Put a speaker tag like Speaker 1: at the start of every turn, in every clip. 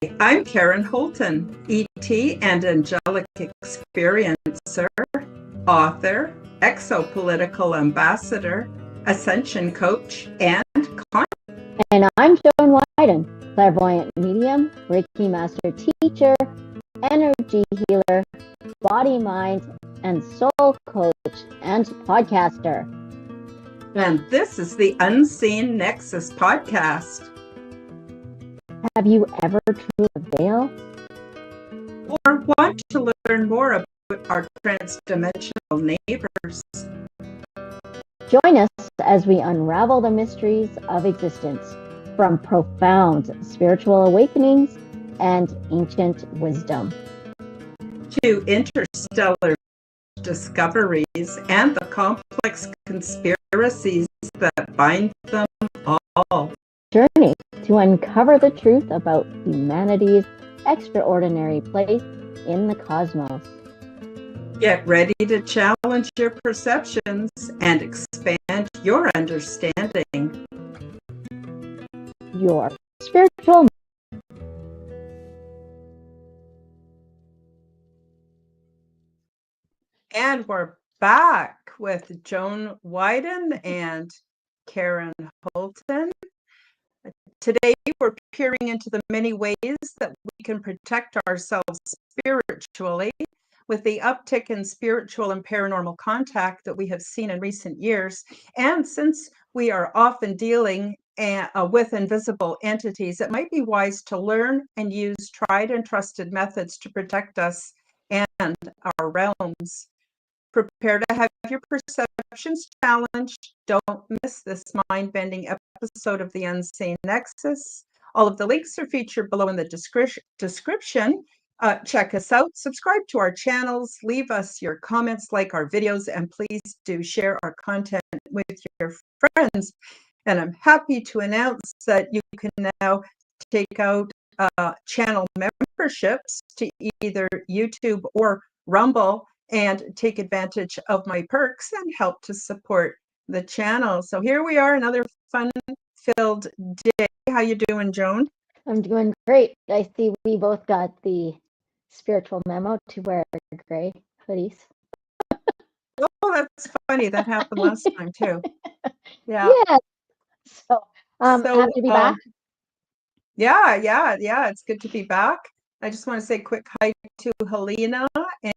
Speaker 1: I'm Karen Holton, ET and Angelic Experiencer, author, exopolitical ambassador, ascension coach, and
Speaker 2: And I'm Joan Widen, clairvoyant medium, Reiki master teacher, energy healer, body, mind, and soul coach, and podcaster.
Speaker 1: And this is the Unseen Nexus podcast.
Speaker 2: Have you ever drew a veil?
Speaker 1: Or want to learn more about our transdimensional neighbors?
Speaker 2: Join us as we unravel the mysteries of existence, from profound spiritual awakenings and ancient wisdom,
Speaker 1: to interstellar discoveries and the complex conspiracies that bind them all.
Speaker 2: Journey to uncover the truth about humanity's extraordinary place in the cosmos.
Speaker 1: Get ready to challenge your perceptions and expand your understanding.
Speaker 2: Your spiritual.
Speaker 1: And we're back with Joan Widen and Karen Holton. Today, we're peering into the many ways that we can protect ourselves spiritually with the uptick in spiritual and paranormal contact that we have seen in recent years. And since we are often dealing with invisible entities, it might be wise to learn and use tried and trusted methods to protect us and our realms. Prepare to have your perceptions challenged. Don't miss this mind-bending episode of The Unseen Nexus. All of the links are featured below in the description. Check us out, subscribe to our channels, leave us your comments, like our videos, and please do share our content with your friends. And I'm happy to announce that you can now take out channel memberships to either YouTube or Rumble and take advantage of my perks and help to support the channel. So here we are, another fun-filled day. How you doing, Joan?
Speaker 2: I'm doing great. I see we both got the spiritual memo to wear gray hoodies.
Speaker 1: Oh, that's funny. That happened last time too. Yeah.
Speaker 2: Yeah. So, happy to be back.
Speaker 1: Yeah. It's good to be back. I just want to say a quick hi to Helena,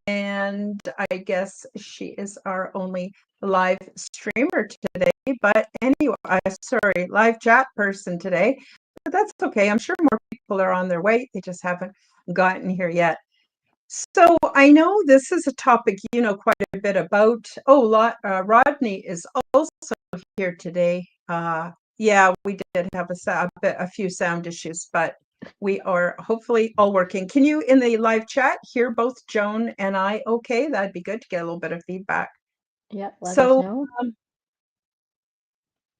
Speaker 1: and I guess she is our only live streamer today. But anyway, sorry, live chat person today. But that's okay. I'm sure more people are on their way. They just haven't gotten here yet. So I know this is a topic you know quite a bit about. Oh, Rodney is also here today. Yeah, we did have a few sound issues, but we are hopefully all working. Can you, in the live chat, hear both Joan and I? Okay, that'd be good to get a little bit of feedback.
Speaker 2: Yeah, let us know.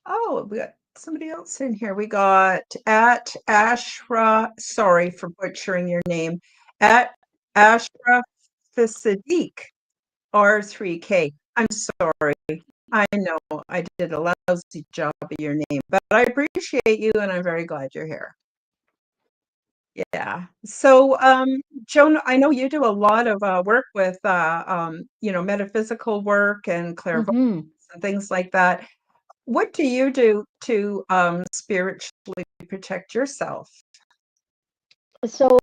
Speaker 1: Oh, we got somebody else in here. We got at Ashra, sorry for butchering your name, at Ashra Sadiq R3K. I'm sorry. I know I did a lousy job of your name, but I appreciate you and I'm very glad you're here. Yeah. So, Joan, I know you do a lot of work with, metaphysical work and clairvoyance and things like that. What do you do to spiritually protect yourself?
Speaker 2: So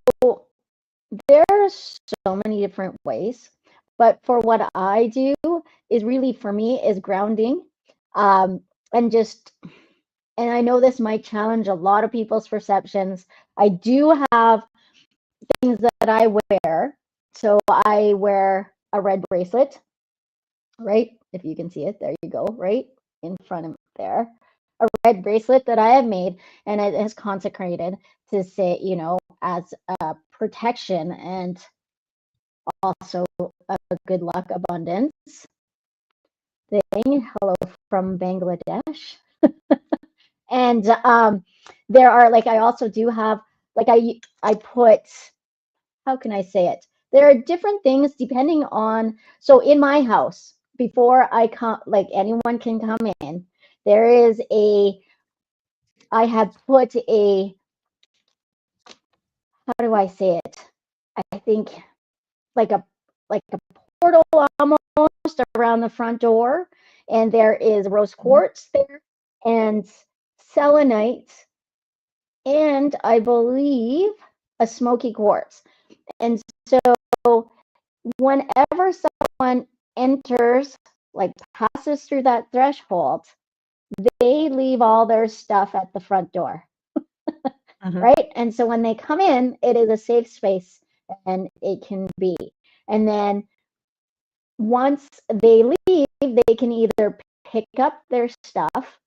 Speaker 2: there's so many different ways, but for what I do is really, for me, is grounding, and I know this might challenge a lot of people's perceptions. I do have things that I wear. So I wear a red bracelet, right? If you can see it, there you go, right in front of there. A red bracelet that I have made, and it is consecrated to say, as a protection and also a good luck abundance thing. Hello from Bangladesh. And there are, like, I also do have, like, I put, how can I say it? There are different things depending on, so in my house, before I come, like, anyone can come in, I have put how do I say it? I think like a portal almost around the front door, and there is rose quartz there and selenite, and I believe a smoky quartz. And so whenever someone enters, like passes through that threshold, they leave all their stuff at the front door. Right? And so when they come in, it is a safe space and it can be. And then once they leave, they can either pick up their stuff,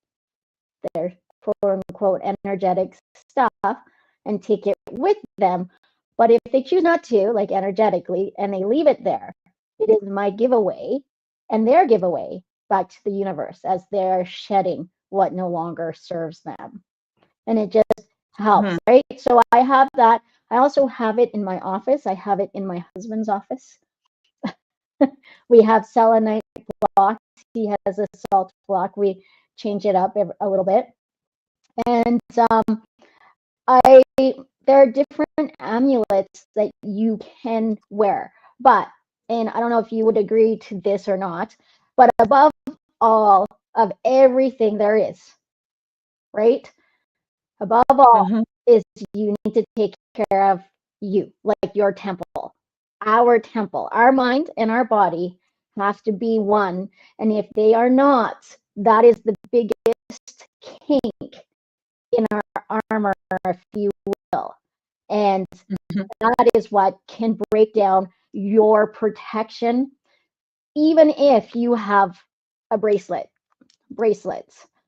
Speaker 2: their quote unquote energetic stuff, and take it with them. But if they choose not to, like energetically, and they leave it there, it is my giveaway and their giveaway back to the universe as they're shedding what no longer serves them. And it just helps, right? So I have that. I also have it in my office. I have it in my husband's office. We have selenite blocks. He has a salt block. We change it up a little bit. And there are different amulets that you can wear. But, and I don't know if you would agree to this or not, but above all of everything there is, right? Above all is you need to take care of you, like your temple. Our mind and our body have to be one. And if they are not, that is the biggest kink in our armor, if you will. And that is what can break down your protection, even if you have a bracelets,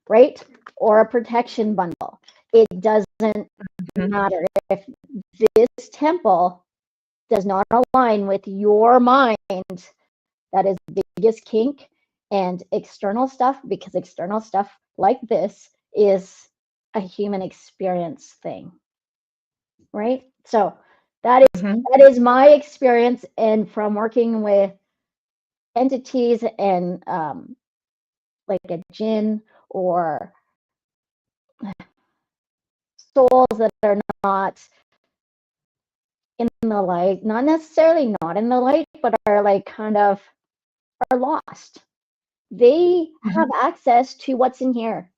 Speaker 2: right? Or a protection bundle. It doesn't matter if this temple does not align with your mind. That is the biggest kink. And external stuff, because external stuff like this is a human experience thing, right? So that is my experience, and from working with entities and like a jinn or souls that are not in the light, not necessarily not in the light, but are like kind of are lost. They have access to what's in here.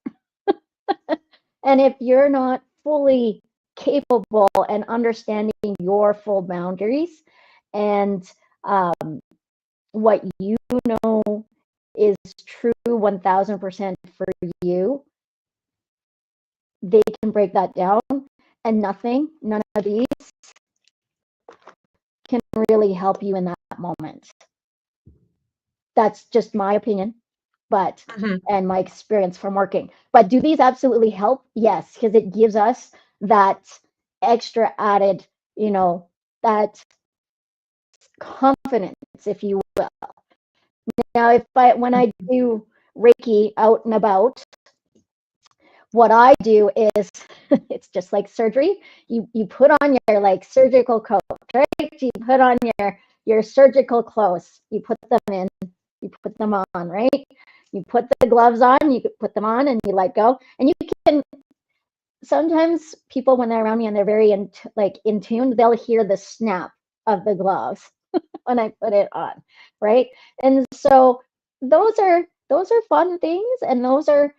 Speaker 2: And if you're not fully capable and understanding your full boundaries and what you know is true 1000% for you, they can break that down, and none of these can really help you in that moment. That's just my opinion, but and my experience from working. But do these absolutely help? Yes, because it gives us that extra added, that confidence, if you will. Now, when I do Reiki out and about, what I do is it's just like surgery. You put on your like surgical coat, right? You put on your surgical clothes. You put them in. You put them on, right? You put the gloves on. You put them on, and you let go. And you can. Sometimes people, when they're around me and they're very in tune, they'll hear the snap of the gloves when I put it on, right? And so those are fun things, and those are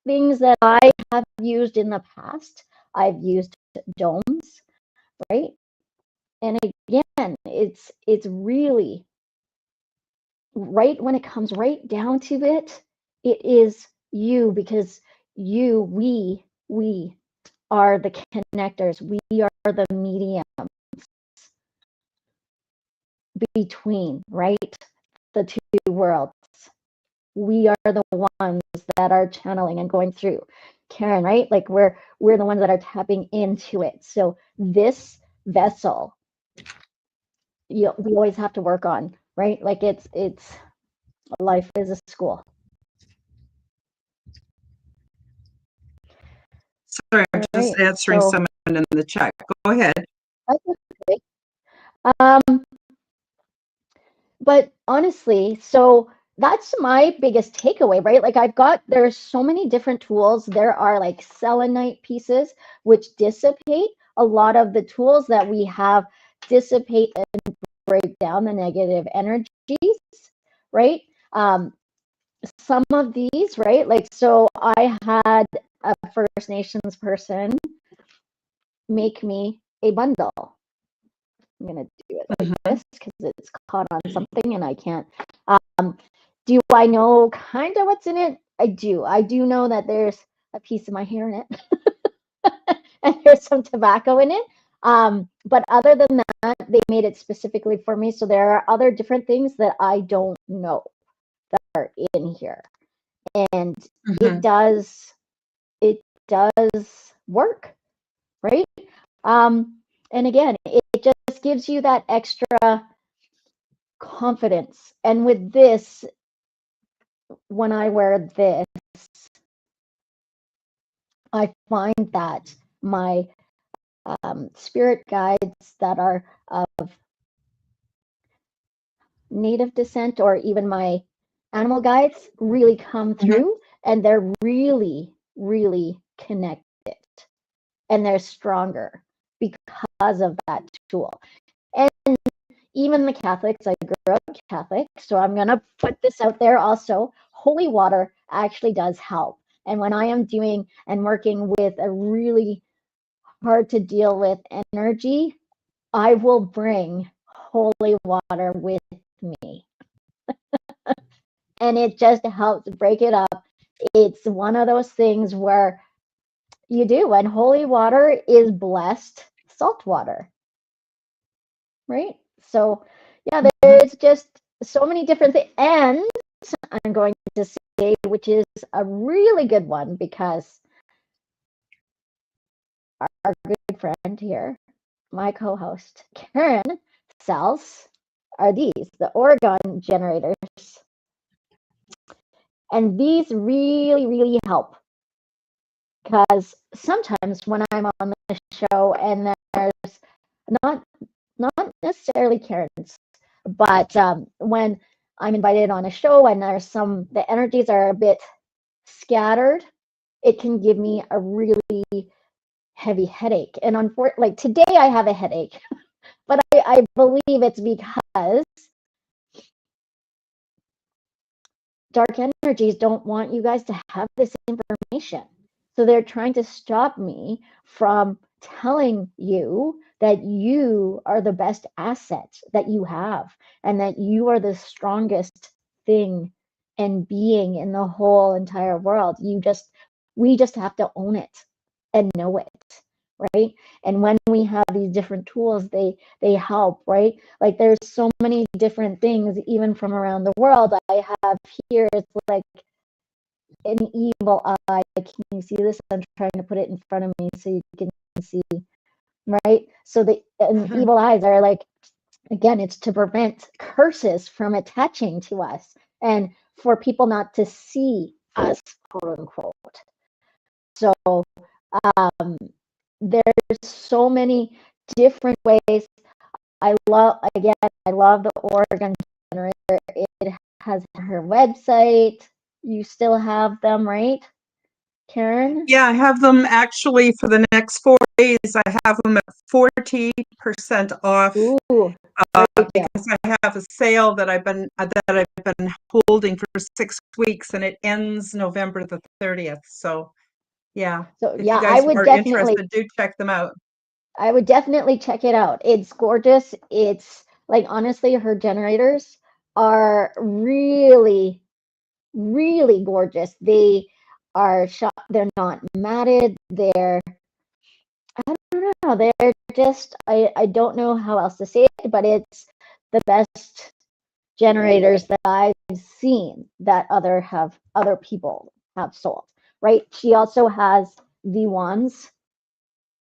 Speaker 2: things that I have used in the past. I've used domes, right? And again, it's really right when it comes right down to it, it is you, because we are the connectors. We are the medium between, right? The two worlds. We are the ones that are channeling and going through. Karen, right? Like we're the ones that are tapping into it. So this vessel, we always have to work on, right? Like it's life is a school.
Speaker 1: Sorry, I'm just answering someone in the chat. Go ahead.
Speaker 2: Okay. But honestly, so that's my biggest takeaway, right? Like there's so many different tools. There are like selenite pieces which dissipate a lot of the tools that we have dissipate and break down the negative energies, right? Some of these, right? Like, so I had a First Nations person make me a bundle. I'm going to do it like this because it's caught on something and I can't. Do I know kind of what's in it? I do. I do know that there's a piece of my hair in it and there's some tobacco in it. But other than that, they made it specifically for me. So there are other different things that I don't know that are in here. And it does work, right? And again, it just gives you that extra confidence. And with this, when I wear this, I find that my spirit guides that are of native descent, or even my animal guides, really come through, and they're really, really connected, and they're stronger because of that tool. And even the Catholics, I grew up Catholic, so I'm going to put this out there also. Holy water actually does help. And when I am doing and working with a really hard to deal with energy, I will bring holy water with me. And it just helps break it up. It's one of those things where you do, and holy water is blessed salt water, right? So yeah, there's just so many different things. And I'm going to say, which is a really good one, because our good friend here, my co-host Karen, sells are these, the Oregon generators. And these really, really help, because sometimes when I'm on the show and there's not necessarily Karen's, but when I'm invited on a show and there's the energies are a bit scattered, it can give me a really heavy headache. And unfortunately, like today I have a headache, but I believe it's because dark energies don't want you guys to have this information. So they're trying to stop me from telling you that you are the best asset that you have, and that you are the strongest thing and being in the whole entire world. We just have to own it and know it, right? And when we have these different tools, they help, right? Like there's so many different things, even from around the world. I have here, it's like an evil eye. Can you see this? I'm trying to put it in front of me so you can see, right? So the evil eyes are like, again, it's to prevent curses from attaching to us and for people not to see us, quote unquote. So there's so many different ways. I love the Oregon generator. It has her website. You still have them, right, Karen?
Speaker 1: Yeah, I have them actually for the next 4 days. I have them at 40% off.
Speaker 2: Ooh,
Speaker 1: because I have a sale that I've been holding for 6 weeks, and it ends November the 30th. So yeah,
Speaker 2: so
Speaker 1: if
Speaker 2: yeah,
Speaker 1: you guys are interested, do check them out.
Speaker 2: I would definitely check it out. It's gorgeous. It's like, honestly, her generators are really, really gorgeous. They are shot, they're not matted. I don't know, they're just, I don't know how else to say it, but it's the best generators that I've seen that other people have sold, right? She also has the ones.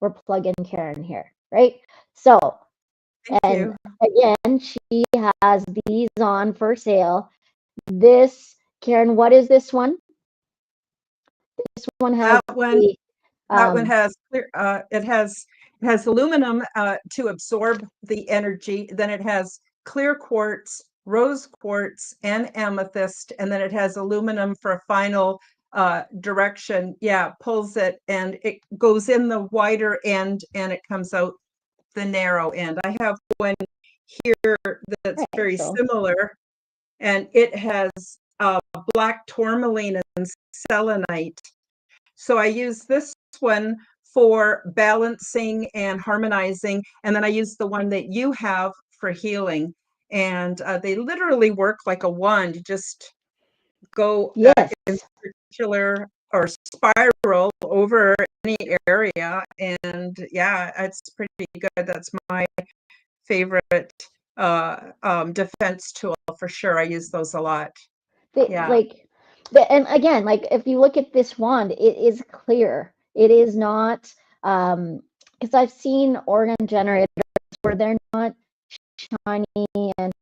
Speaker 2: We're plugging Karen here, right? So,
Speaker 1: Thank
Speaker 2: and
Speaker 1: you.
Speaker 2: again, she has these on for sale. This, Karen, what is this one? This one has
Speaker 1: That one has clear. It has aluminum to absorb the energy. Then it has clear quartz, rose quartz, and amethyst, and then it has aluminum for a final direction, yeah, pulls it, and it goes in the wider end and it comes out the narrow end. I have one here that's very similar, and it has black tourmaline and selenite. So I use this one for balancing and harmonizing, and then I use the one that you have for healing. And they literally work like a wand. You just go in circular or spiral over any area, and yeah, it's pretty good. That's my favorite defense tool for sure. I use those a lot. Yeah.
Speaker 2: And again, like if you look at this wand, it is clear. It is not, because I've seen organ generators where they're not shiny and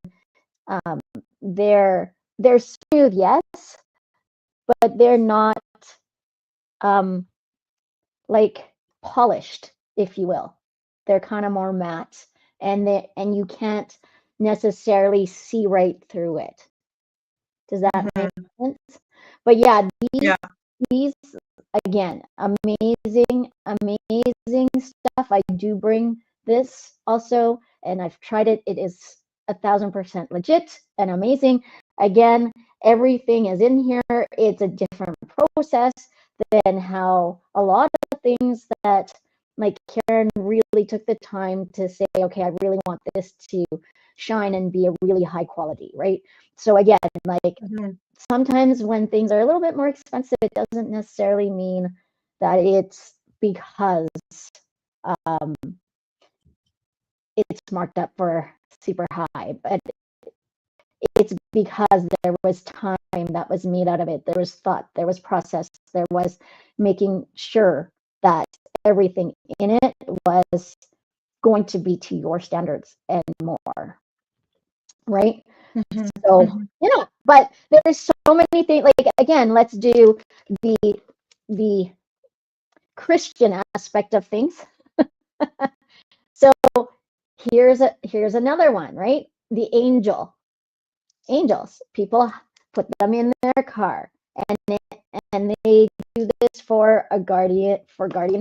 Speaker 2: they're smooth, yes, but they're not like polished, if you will. They're kind of more matte, and you can't necessarily see right through it. Does that make sense? But yeah, these again, amazing stuff. I do bring this also, and I've tried it. It is 1000% legit and amazing. Again, everything is in here. It's a different process than how a lot of things that like Karen really took the time to say, okay, I really want this to shine and be a really high quality, right? So again, like sometimes when things are a little bit more expensive, it doesn't necessarily mean that it's because it's marked up for super high, but it's because there was time that was made out of it. There was thought, there was process, there was making sure that everything in it was going to be to your standards and more, right? So yeah, but there's so many things. Like again, let's do the Christian aspect of things. So here's another one, right? The angels. People put them in their car, and they do this for a guardian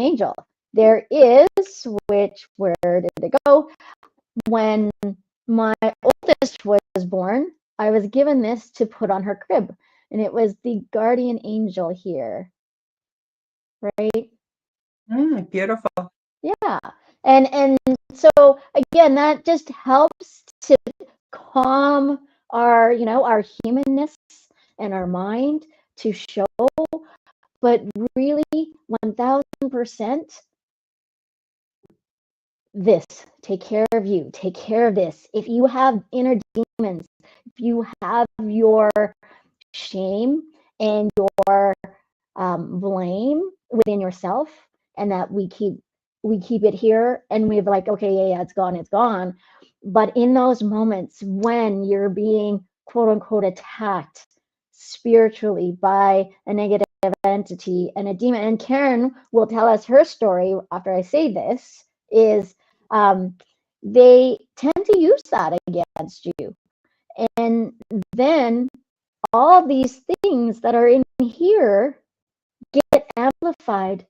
Speaker 2: angel. There is, where did it go? When my oldest was born, I was given this to put on her crib, and it was the guardian angel here, right?
Speaker 1: Beautiful.
Speaker 2: Yeah, and so again, that just helps to calm our humanness and our mind to show, but really 1000%. This, take care of you, take care of this. If you have inner demons, if you have your shame and your blame within yourself, and that we keep it here, and we're like, okay, yeah, it's gone. But in those moments when you're being quote unquote attacked spiritually by a negative entity and a demon, and Karen will tell us her story after I say this, is they tend to use that against you. And then all these things that are in here get amplified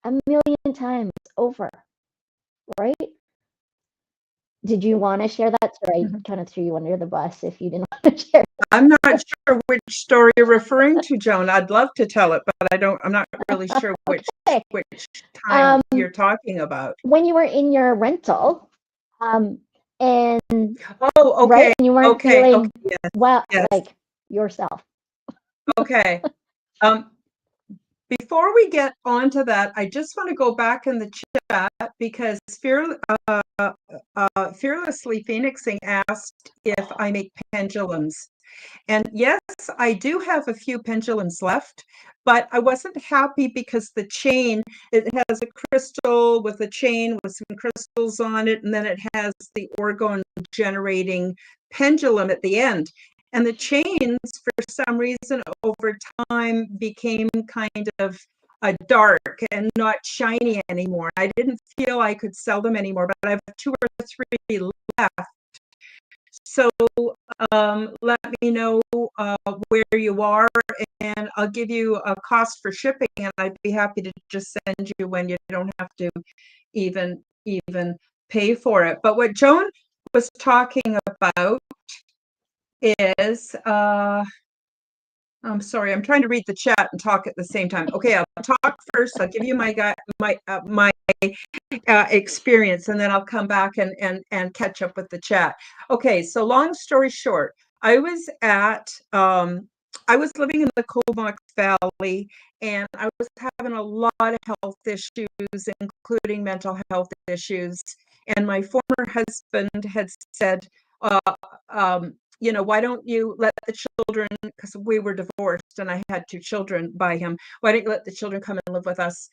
Speaker 2: a million times over, right? Did you want to share that? Sorry, I kind of threw you under the bus if you didn't want to share.
Speaker 1: I'm not sure which story you're referring to, Joan. I'd love to tell it, but I'm not really sure which time you're talking about.
Speaker 2: When you were in your rental, and
Speaker 1: okay,
Speaker 2: right, and you weren't feeling
Speaker 1: well,
Speaker 2: like yourself.
Speaker 1: Okay. Before we get onto that, I just want to go back in the chat because Fearlessly Phoenixing asked if I make pendulums. And yes, I do have a few pendulums left, but I wasn't happy because the chain, it has a crystal with a chain with some crystals on it, and then it has the orgone generating pendulum at the end. And the chains, for some reason, over time became kind of dark and not shiny anymore. I didn't feel I could sell them anymore, but I have 2 or 3 left. So let me know where you are, and I'll give you a cost for shipping, and I'd be happy to just send you when you don't have to even pay for it. But what Joan was talking about is I'm sorry, I'm trying to read the chat and talk at the same time. Okay, I'll talk first. I'll give you my experience, and then I'll come back and catch up with the chat. Okay, so long story short, I was living in the Comox Valley, and I was having a lot of health issues, including mental health issues. And my former husband had said, why don't you let the children, because we were divorced and I had 2 children by him, why don't you let the children come and live with us,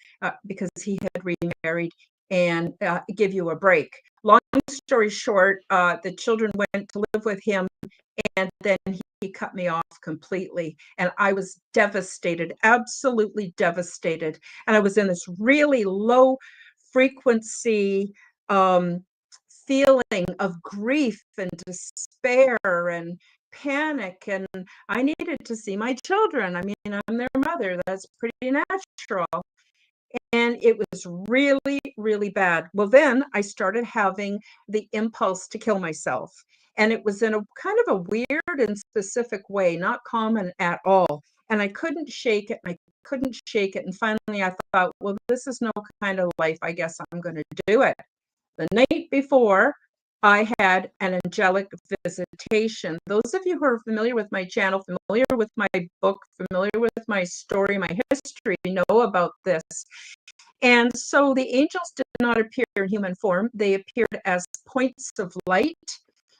Speaker 1: because he had remarried, and give you a break. Long story short, the children went to live with him, and then he cut me off completely. And I was devastated, absolutely devastated. And I was in this really low frequency feeling of grief and despair and panic. And I needed to see my children. I mean, I'm their mother. That's pretty natural. And it was really, really bad. Well, then I started having the impulse to kill myself. And it was in a kind of a weird and specific way, not common at all. And I couldn't shake it. And I couldn't shake it. And finally, I thought, well, this is no kind of life. I guess I'm going to do it. The night before, I had an angelic visitation. Those of you who are familiar with my channel, familiar with my book, familiar with my story, my history, know about this. And so the angels did not appear in human form. They appeared as points of light,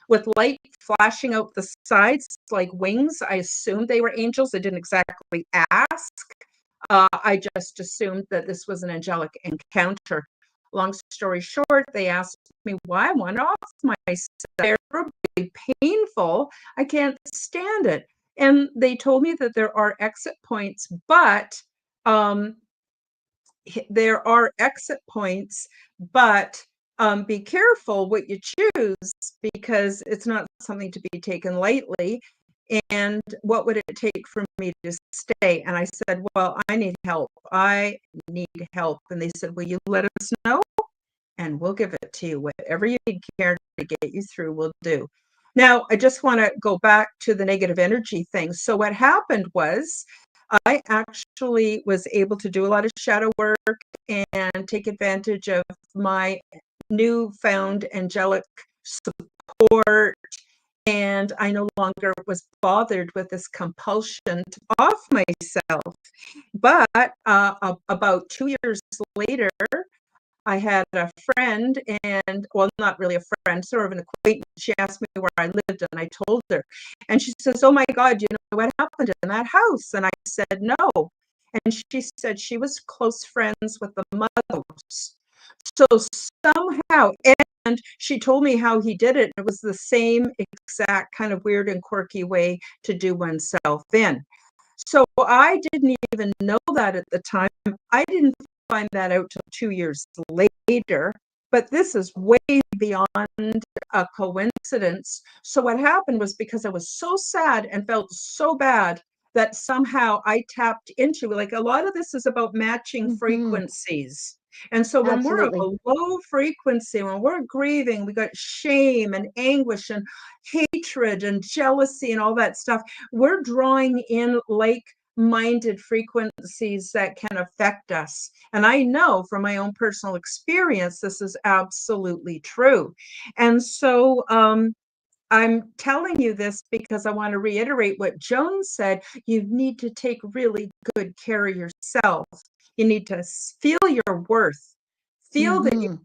Speaker 1: with light flashing out the sides like wings. I assumed they were angels. I didn't exactly ask. I just assumed that this was an angelic encounter. Long story short, they asked me why I went off myself. Terribly painful. I can't stand it. And they told me that there are exit points, but there are exit points, but be careful what you choose, because it's not something to be taken lightly. And what would it take for me to stay? And I said, well, I need help. I need help. And they said, will you let us know? And we'll give it to you. Whatever you need care to get you through, we'll do. Now, I just want to go back to the negative energy thing. So what happened was, I actually was able to do a lot of shadow work and take advantage of my newfound angelic support. And I no longer was bothered with this compulsion to off myself. But about 2 years later, I had a friend, and well, not really a friend, sort of an acquaintance. She asked me where I lived, and I told her. And she says, oh my God, you know what happened in that house? And I said, no. And she said she was close friends with the mothers. So somehow, and she told me how he did it. It was the same exact kind of weird and quirky way to do oneself in. So I didn't even know that at the time. I didn't find that out till 2 years later, but this is way beyond a coincidence. So what happened was, because I was so sad and felt so bad, that somehow I tapped into, like, a lot of this is about matching frequencies. And so when we're of a low frequency, when we're grieving, we got shame and anguish and hatred and jealousy and all that stuff, we're drawing in like-minded frequencies that can affect us. And I know from my own personal experience, this is absolutely true. And so I'm telling you this because I want to reiterate what Joan said. You need to take really good care of yourself. You need to feel your worth, feel that you're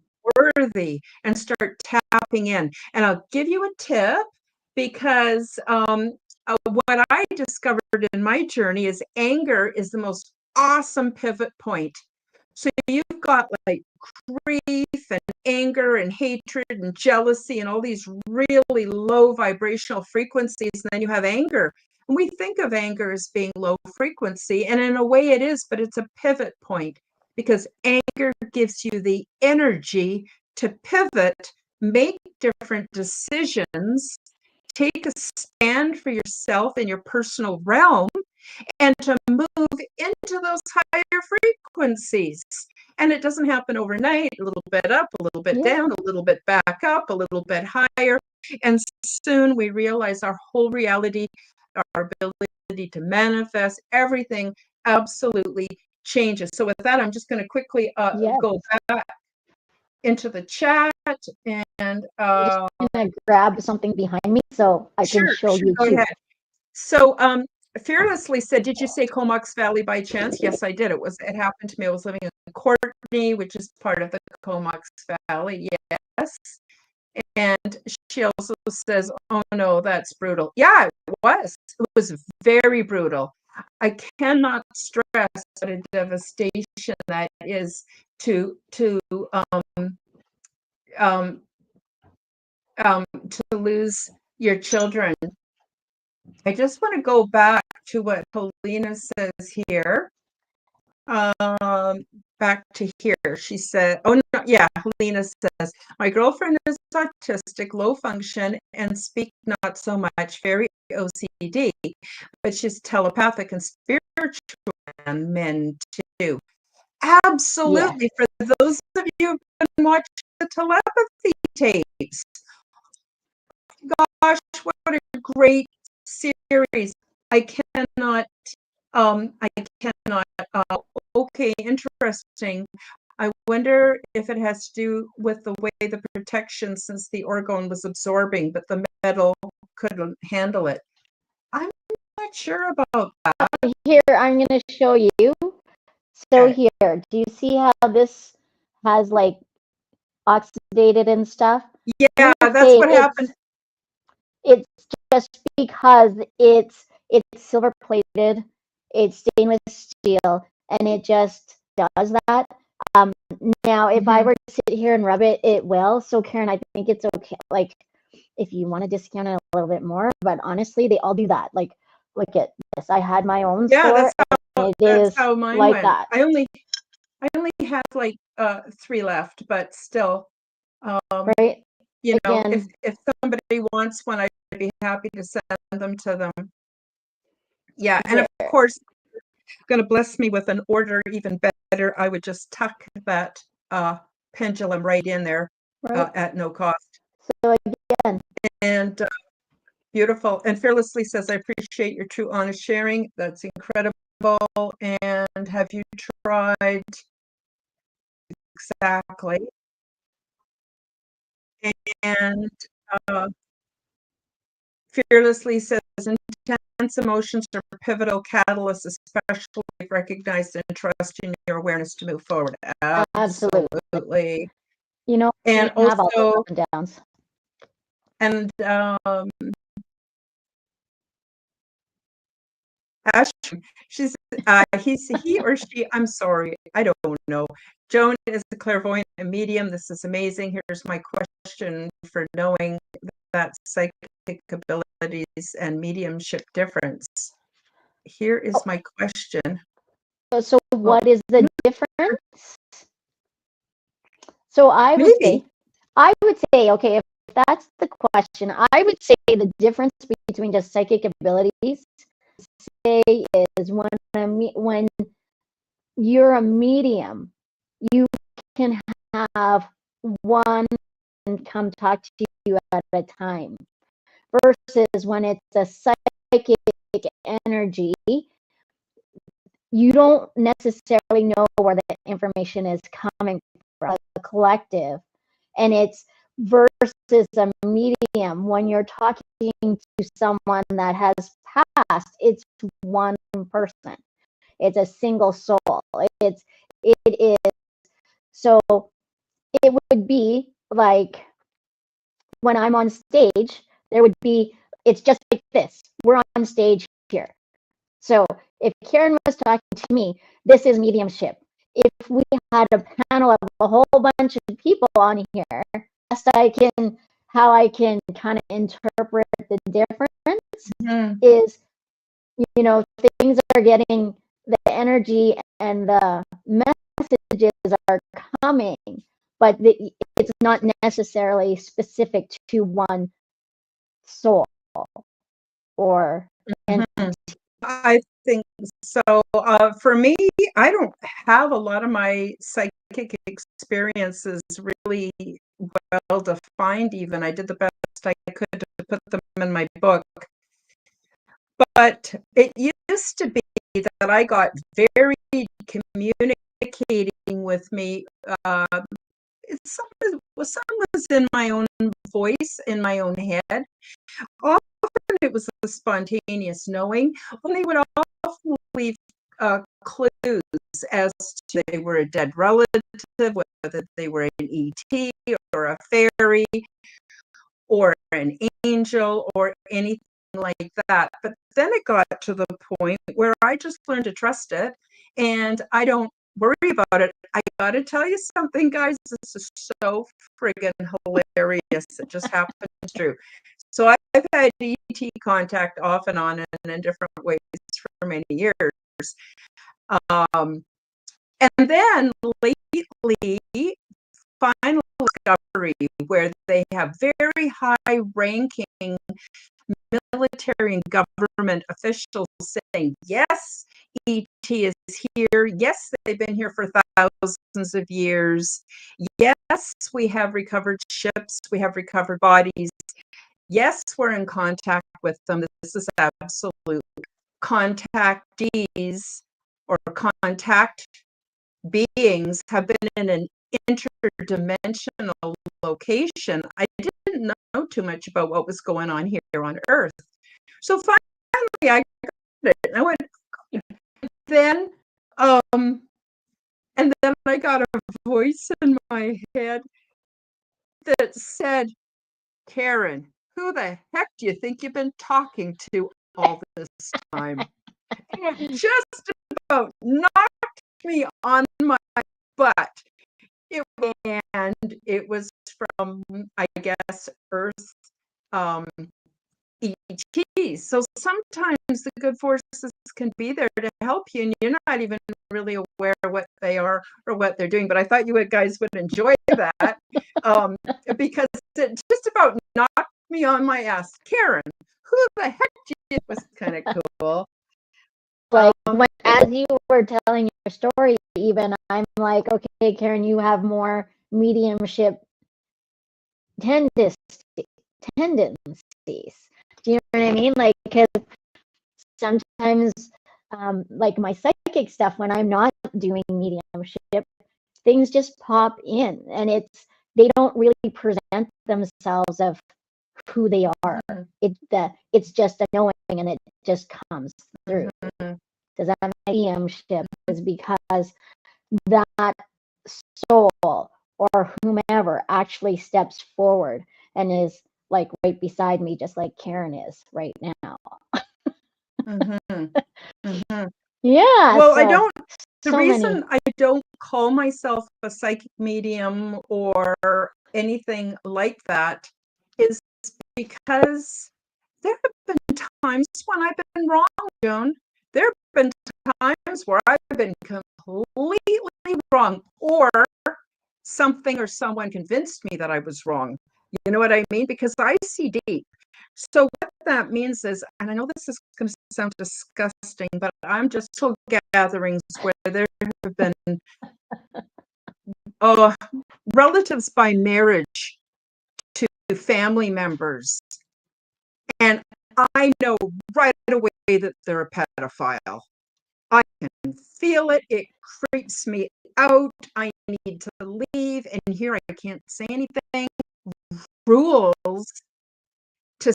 Speaker 1: worthy, and start tapping in. And I'll give you a tip, because what I discovered in my journey is anger is the most awesome pivot point. So you've got like grief and anger and hatred and jealousy and all these really low vibrational frequencies. And then you have anger. And we think of anger as being low frequency. And in a way it is, but it's a pivot point, because anger gives you the energy to pivot, make different decisions, take a stand for yourself in your personal realm and to move into those higher frequencies. And it doesn't happen overnight, a little bit up, a little bit down, a little bit back up, a little bit higher. And soon we realize our whole reality, our ability to manifest, everything absolutely changes. So with that, I'm just going to quickly go back into the chat and
Speaker 2: I'm just gonna grab something behind me so I can show you
Speaker 1: go
Speaker 2: too.
Speaker 1: ahead. So Fearlessly said, did you say Comox Valley by chance? Yes, I did. It happened to me. I was living in Courtney, which is part of the Comox Valley. Yes. And she also says, oh no, that's brutal. Yeah, it was. It was very brutal. I cannot stress what a devastation that is to lose your children. I just want to go back to what Helena says here. Back to here. She said, oh no, yeah, Helena says, my girlfriend is autistic, low function, and speak not so much, very OCD, but she's telepathic and spiritual, and men too. Absolutely. For those of you who've been watching the telepathy tapes, gosh, what a great series. I cannot, okay, interesting. I wonder if it has to do with the way the protection, since the orgone was absorbing, but the metal couldn't handle it. I'm not sure about that.
Speaker 2: Here, I'm going to show you. So here, do you see how this has like oxidated and stuff?
Speaker 1: Yeah, that's what happened.
Speaker 2: It's just because it's silver plated, it's stainless steel, and it just does that. Now, if I were to sit here and rub it, it will. So Karen, I think it's okay. Like, if you want to discount it a little bit more, but honestly, they all do that. Like, look at this. I had my own store, and it is
Speaker 1: how mine
Speaker 2: like
Speaker 1: went.
Speaker 2: that.
Speaker 1: I only have like 3 left, but still,
Speaker 2: right?
Speaker 1: You know, if somebody wants one, I'd be happy to send them to them. Yeah, and of course, going to bless me with an order even better. I would just tuck that pendulum right in there at no cost.
Speaker 2: So again,
Speaker 1: and beautiful. And Fearlessly says, I appreciate your true, honest sharing. That's incredible. And have you tried? Exactly. And Fearlessly says, intense emotions are pivotal catalysts, especially if recognized and trust in your awareness to move forward. Absolutely.
Speaker 2: You know,
Speaker 1: and
Speaker 2: also, have all those
Speaker 1: also,
Speaker 2: up and downs.
Speaker 1: And Ash, she's he or she, I'm sorry, I don't know. Joan is a clairvoyant and medium. This is amazing. Here's my question for knowing that psychic abilities and mediumship difference. Here is my question.
Speaker 2: So what is the difference? So I would say, okay, if that's the question, I would say the difference between just psychic abilities, say, is when you're a medium, you can have one come talk to you at a time, versus when it's a psychic energy, you don't necessarily know where the information is coming from, the collective. And it's versus a medium. When you're talking to someone that has passed, it's one person. It's a single soul. It is. So it would be like when I'm on stage, there would be, it's just like this. We're on stage here. So if Karen was talking to me, this is mediumship. If we had a panel of a whole bunch of people on here, how I can kind of interpret the difference is, you know, things are getting, the energy and the messages are coming, but it's not necessarily specific to one soul. or
Speaker 1: Mhm. I think so. For me, I don't have a lot of my psychic experiences really well defined even. I did the best I could to put them in my book. But it used to be that I got very communicating with me. Some was in my own voice, in my own head. Often it was a spontaneous knowing. Well, they would often leave clues as to they were a dead relative, whether they were an ET or a fairy or an angel or anything like that. But then it got to the point where I just learned to trust it and I don't worry about it. I got to tell you something, guys. This is so friggin' hilarious. It just happens true. So I've had ET contact off and on and in different ways for many years. Um, and then lately, final discovery where they have very high ranking military and government officials saying, yes, ET is here. Yes, they've been here for thousands of years. Yes, we have recovered ships. We have recovered bodies. Yes, we're in contact with them. This is absolute. Contactees or contact beings have been in an interdimensional location. I didn't know too much about what was going on here on Earth. So finally I got it. I went, then and then I got a voice in my head that said, Karen, who the heck do you think you've been talking to all this time? And it just about knocked me on my butt. And it was from, I guess, Earth ETs. So sometimes the good forces can be there to help you, and you're not even really aware of what they are or what they're doing. But I thought you guys would enjoy that because it just about knocked me on my ass. Karen, who the heck do you? It was kind of cool.
Speaker 2: Like as you were telling your story, even I'm like, okay, Karen, you have more mediumship tendencies. Do you know what I mean? Like, because sometimes, like my psychic stuff, when I'm not doing mediumship, things just pop in, and they don't really present themselves of who they are. It's just a knowing, and it just comes through. Does that mediumship is because that soul or whomever actually steps forward and is like right beside me, just like Karen is right now. Yeah.
Speaker 1: Well,
Speaker 2: so,
Speaker 1: I don't. The
Speaker 2: so
Speaker 1: reason
Speaker 2: many.
Speaker 1: I don't call myself a psychic medium or anything like that is because there have been times when I've been wrong, Joan. There have been times where I've been completely wrong, or something or someone convinced me that I was wrong. You know what I mean? Because I see deep. So what that means is, and I know this is going to sound disgusting, but I'm just still gatherings where there have been relatives by marriage to family members, and I know right away that they're a pedophile. I can feel it. It creeps me out. I need to leave, and here I can't say anything. Rules to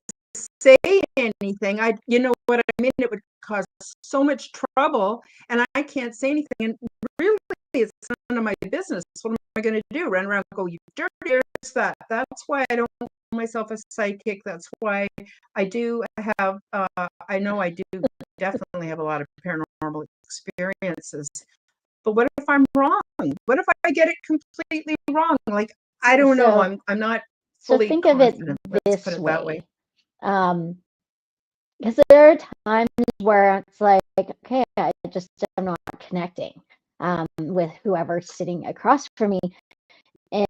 Speaker 1: say anything. You know what I mean? It would cause so much trouble, and I can't say anything. And really, it's none of my business. What am I going to do? Run around and go, you dirty that. That's why I don't call myself a psychic. That's why I do have, I know I do definitely have a lot of paranormal experiences. But what if I'm wrong? What if I get it completely wrong? Like, I don't know. I'm not fully
Speaker 2: think
Speaker 1: confident.
Speaker 2: of it
Speaker 1: Let's put it that way.
Speaker 2: Because there are times where it's like, okay, I just am not connecting with whoever's sitting across from me,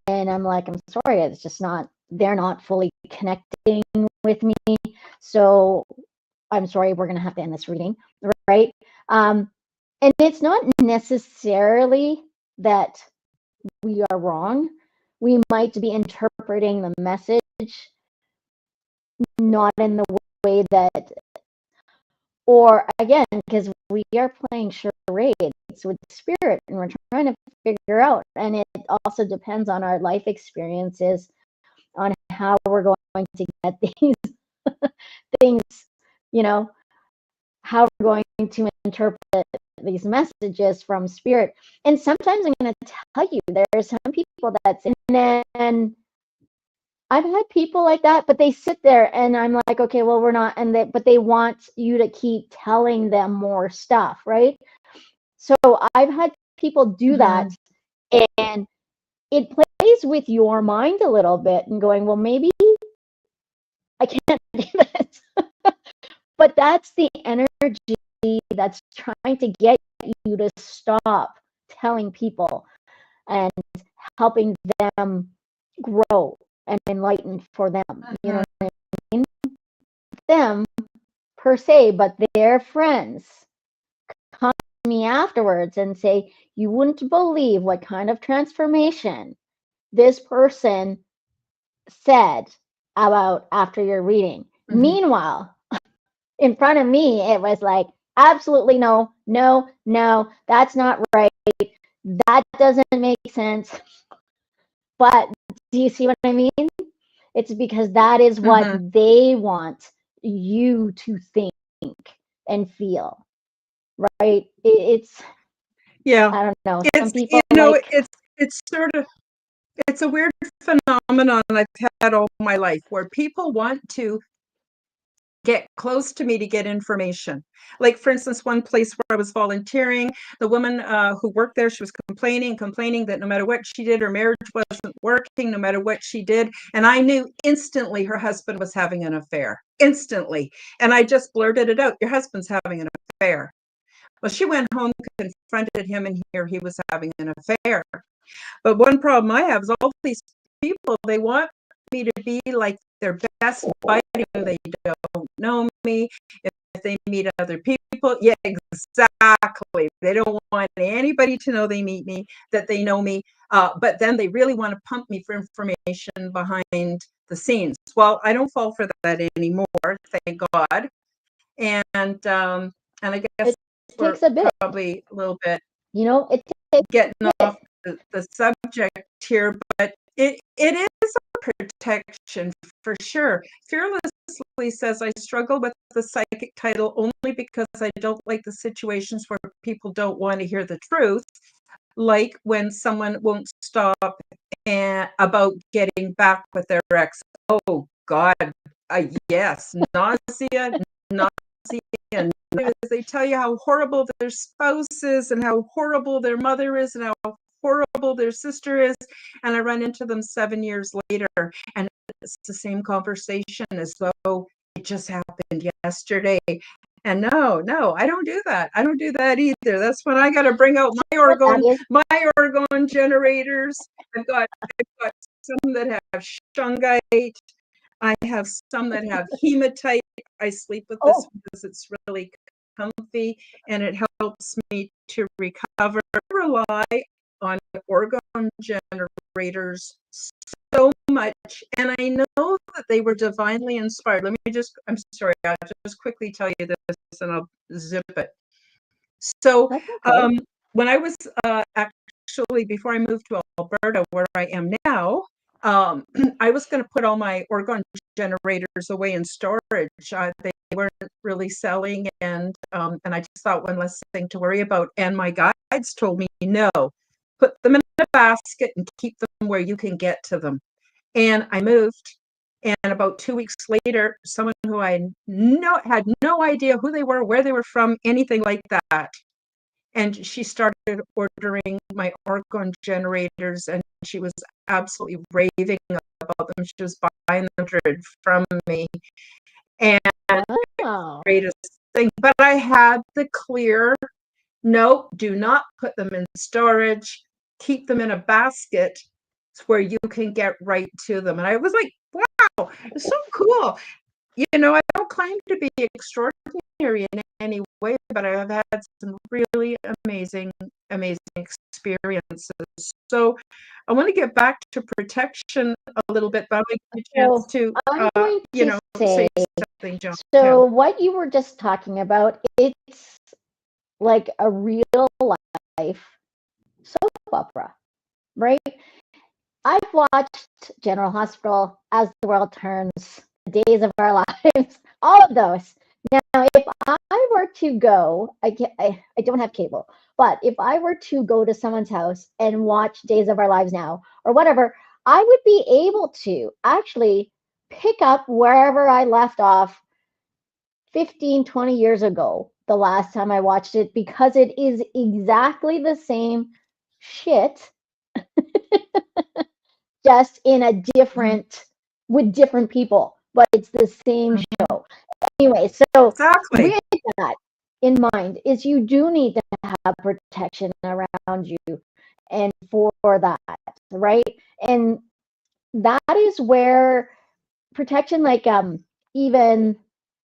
Speaker 2: and I'm like, I'm sorry, it's just not. They're not fully connecting with me. So I'm sorry, we're going to have to end this reading, right? And it's not necessarily that we are wrong. We might be interpreting the message not in the way that, or again, because we are playing charades with spirit and we're trying to figure out, and it also depends on our life experiences on how we're going to get these things, you know, how we're going to interpret these messages from spirit. And sometimes I'm going to tell you, there's some people that's in, and I've had people like that, but they sit there and I'm like, okay, well, we're not, but they want you to keep telling them more stuff, right? So I've had people do that, and it plays with your mind a little bit and going, well, maybe I can't do this. But that's the energy that's trying to get you to stop telling people and helping them grow and enlighten for them. You know what I mean? Them per se, but their friends come to me afterwards and say, you wouldn't believe what kind of transformation this person said about after your reading. Meanwhile, in front of me, it was like, absolutely no, that's not right. That doesn't make sense. But do you see what I mean? It's because that is what they want you to think and feel, right? It's
Speaker 1: Yeah.
Speaker 2: I don't know. Some
Speaker 1: It's,
Speaker 2: people,
Speaker 1: you know,
Speaker 2: like,
Speaker 1: it's sort of, it's a weird phenomenon I've had all my life where people want to get close to me to get information. Like, for instance, one place where I was volunteering, the woman who worked there, she was complaining that no matter what she did, her marriage wasn't working, no matter what she did. And I knew instantly her husband was having an affair, instantly. And I just blurted it out, your husband's having an affair. Well, she went home, confronted him, and here he was having an affair. But one problem I have is all these people, they want me to be like their best buddy when they don't know me. If they meet other people, yeah, exactly. They don't want anybody to know they meet me, that they know me. But then they really want to pump me for information behind the scenes. Well, I don't fall for that anymore, thank God. And I guess
Speaker 2: it takes a bit,
Speaker 1: probably a little bit,
Speaker 2: you know, it takes
Speaker 1: getting off the subject here, but it is a protection for sure. Fearlessly says, I struggle with the psychic title only because I don't like the situations where people don't want to hear the truth, like when someone won't stop about getting back with their ex. Oh God, yes, nausea, and they tell you how horrible their spouse is and how horrible their mother is and how horrible their sister is. And I run into them 7 years later, and it's the same conversation as though it just happened yesterday. And no, I don't do that. I don't do that either. That's when I got to bring out my orgone generators. I've got some that have shungite. I have some that have hematite. I sleep with this because it's really comfy and it helps me to recover. I rely on orgone generators so much, and I know that they were divinely inspired. I'm sorry, I'll just quickly tell you this and I'll zip it. So when I was actually, before I moved to Alberta, where I am now, I was going to put all my orgone generators away in storage. They weren't really selling, and I just thought one less thing to worry about. And my guides told me, no, put them in a basket and keep them where you can get to them. And I moved, and about 2 weeks later, someone who I had no idea who they were, where they were from, anything like that, and she started ordering my orgone generators, and she was absolutely raving about them. She was buying them from me, and greatest thing. But I had the clear, no, do not put them in storage. Keep them in a basket where you can get right to them. And I was like, wow, it's so cool. I don't claim to be extraordinary in any way, but I have had some really amazing, amazing experiences. So I want to get back to protection a little bit, but I'll give you a chance
Speaker 2: So
Speaker 1: to,
Speaker 2: I'm going to
Speaker 1: say
Speaker 2: say,
Speaker 1: something, Joan,
Speaker 2: so
Speaker 1: too.
Speaker 2: what you were just talking about, it's like a real life soap opera, right? I've watched General Hospital, As the World Turns, The Days of Our Lives, all of those. Now, if I were to go, I don't have cable, but if I were to go to someone's house and watch Days of Our Lives now or whatever, I would be able to actually pick up wherever I left off 15, 20 years ago, the last time I watched it, because it is exactly the same shit, just in a different, with different people, but it's the same
Speaker 1: Mhm.
Speaker 2: show. Anyway, so
Speaker 1: Exactly.
Speaker 2: with that in mind, is you do need to have protection around you and for that, right? And that is where protection, like even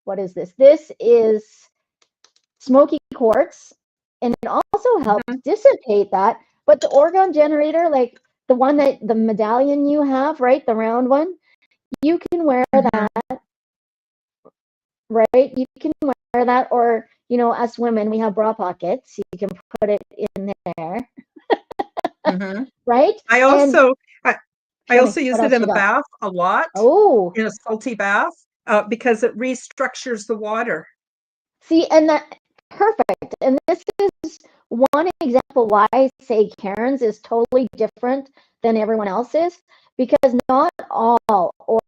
Speaker 2: what is this? This is smoky quartz, and it also helps
Speaker 1: Mhm.
Speaker 2: dissipate that. But the orgone generator, like the one that the medallion you have, right, the round one, you can wear
Speaker 1: Mhm.
Speaker 2: that, right? You can wear that, or us women, we have bra pockets. You can put it in there,
Speaker 1: Mhm.
Speaker 2: right?
Speaker 1: I
Speaker 2: And
Speaker 1: also I, I
Speaker 2: show me
Speaker 1: also use
Speaker 2: what
Speaker 1: it
Speaker 2: else
Speaker 1: in
Speaker 2: you
Speaker 1: the
Speaker 2: got.
Speaker 1: bath a lot,
Speaker 2: Oh,
Speaker 1: in a salty bath, because it restructures the water.
Speaker 2: see, and that perfect. And this is one example why I say Karen's is totally different than everyone else's, because not all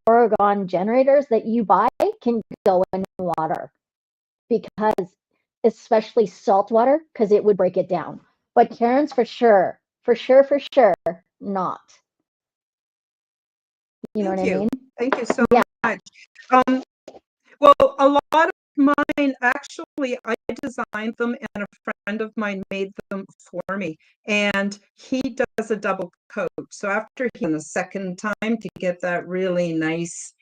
Speaker 2: Oregon generators that you buy can go in water, because especially salt water, because it would break it down. But Karen's for sure, not. You know what
Speaker 1: Thank
Speaker 2: I
Speaker 1: you.
Speaker 2: mean?
Speaker 1: Thank you so
Speaker 2: Yeah.
Speaker 1: much. Um, well, a lot of mine, actually, I designed them and a friend of mine made them for me. And he does a double coat. So after he the second time to get that really nice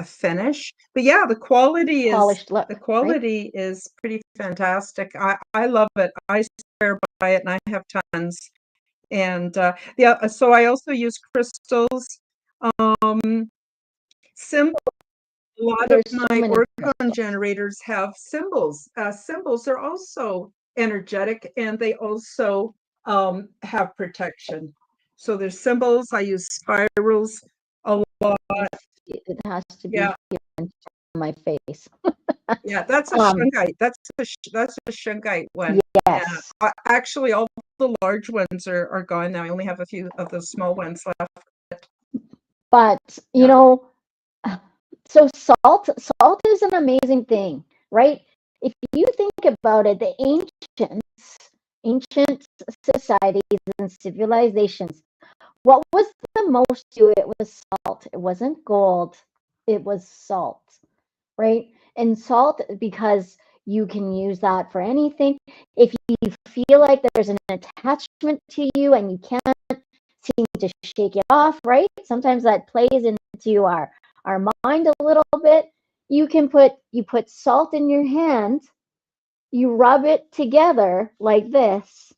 Speaker 1: finish. But yeah,
Speaker 2: Polished look,
Speaker 1: the
Speaker 2: right?
Speaker 1: quality is pretty fantastic. I love it. I swear by it and I have tons. And yeah, so I also use crystals. Um, Symbols. A lot of
Speaker 2: There's so
Speaker 1: my
Speaker 2: many
Speaker 1: orgone
Speaker 2: crystals.
Speaker 1: generators have symbols. Symbols are also energetic and they also have protection. So there's symbols. I use spirals a lot.
Speaker 2: It has to be
Speaker 1: Yeah,
Speaker 2: here in my face.
Speaker 1: yeah. That's a
Speaker 2: Um,
Speaker 1: shungite. That's a shungite one. Yeah.
Speaker 2: yes,
Speaker 1: Actually, all the large ones are gone now. I only have a few of the small ones left.
Speaker 2: but
Speaker 1: Yeah.
Speaker 2: so salt is an amazing thing, right? If you think about it, the ancient societies and civilizations, what was the most to it was salt. It wasn't gold, it was salt, right? And salt, because you can use that for anything. If you feel like there's an attachment to you and you can't seem to shake it off, right? Sometimes that plays into our mind a little bit. You put salt in your hand, you rub it together like this,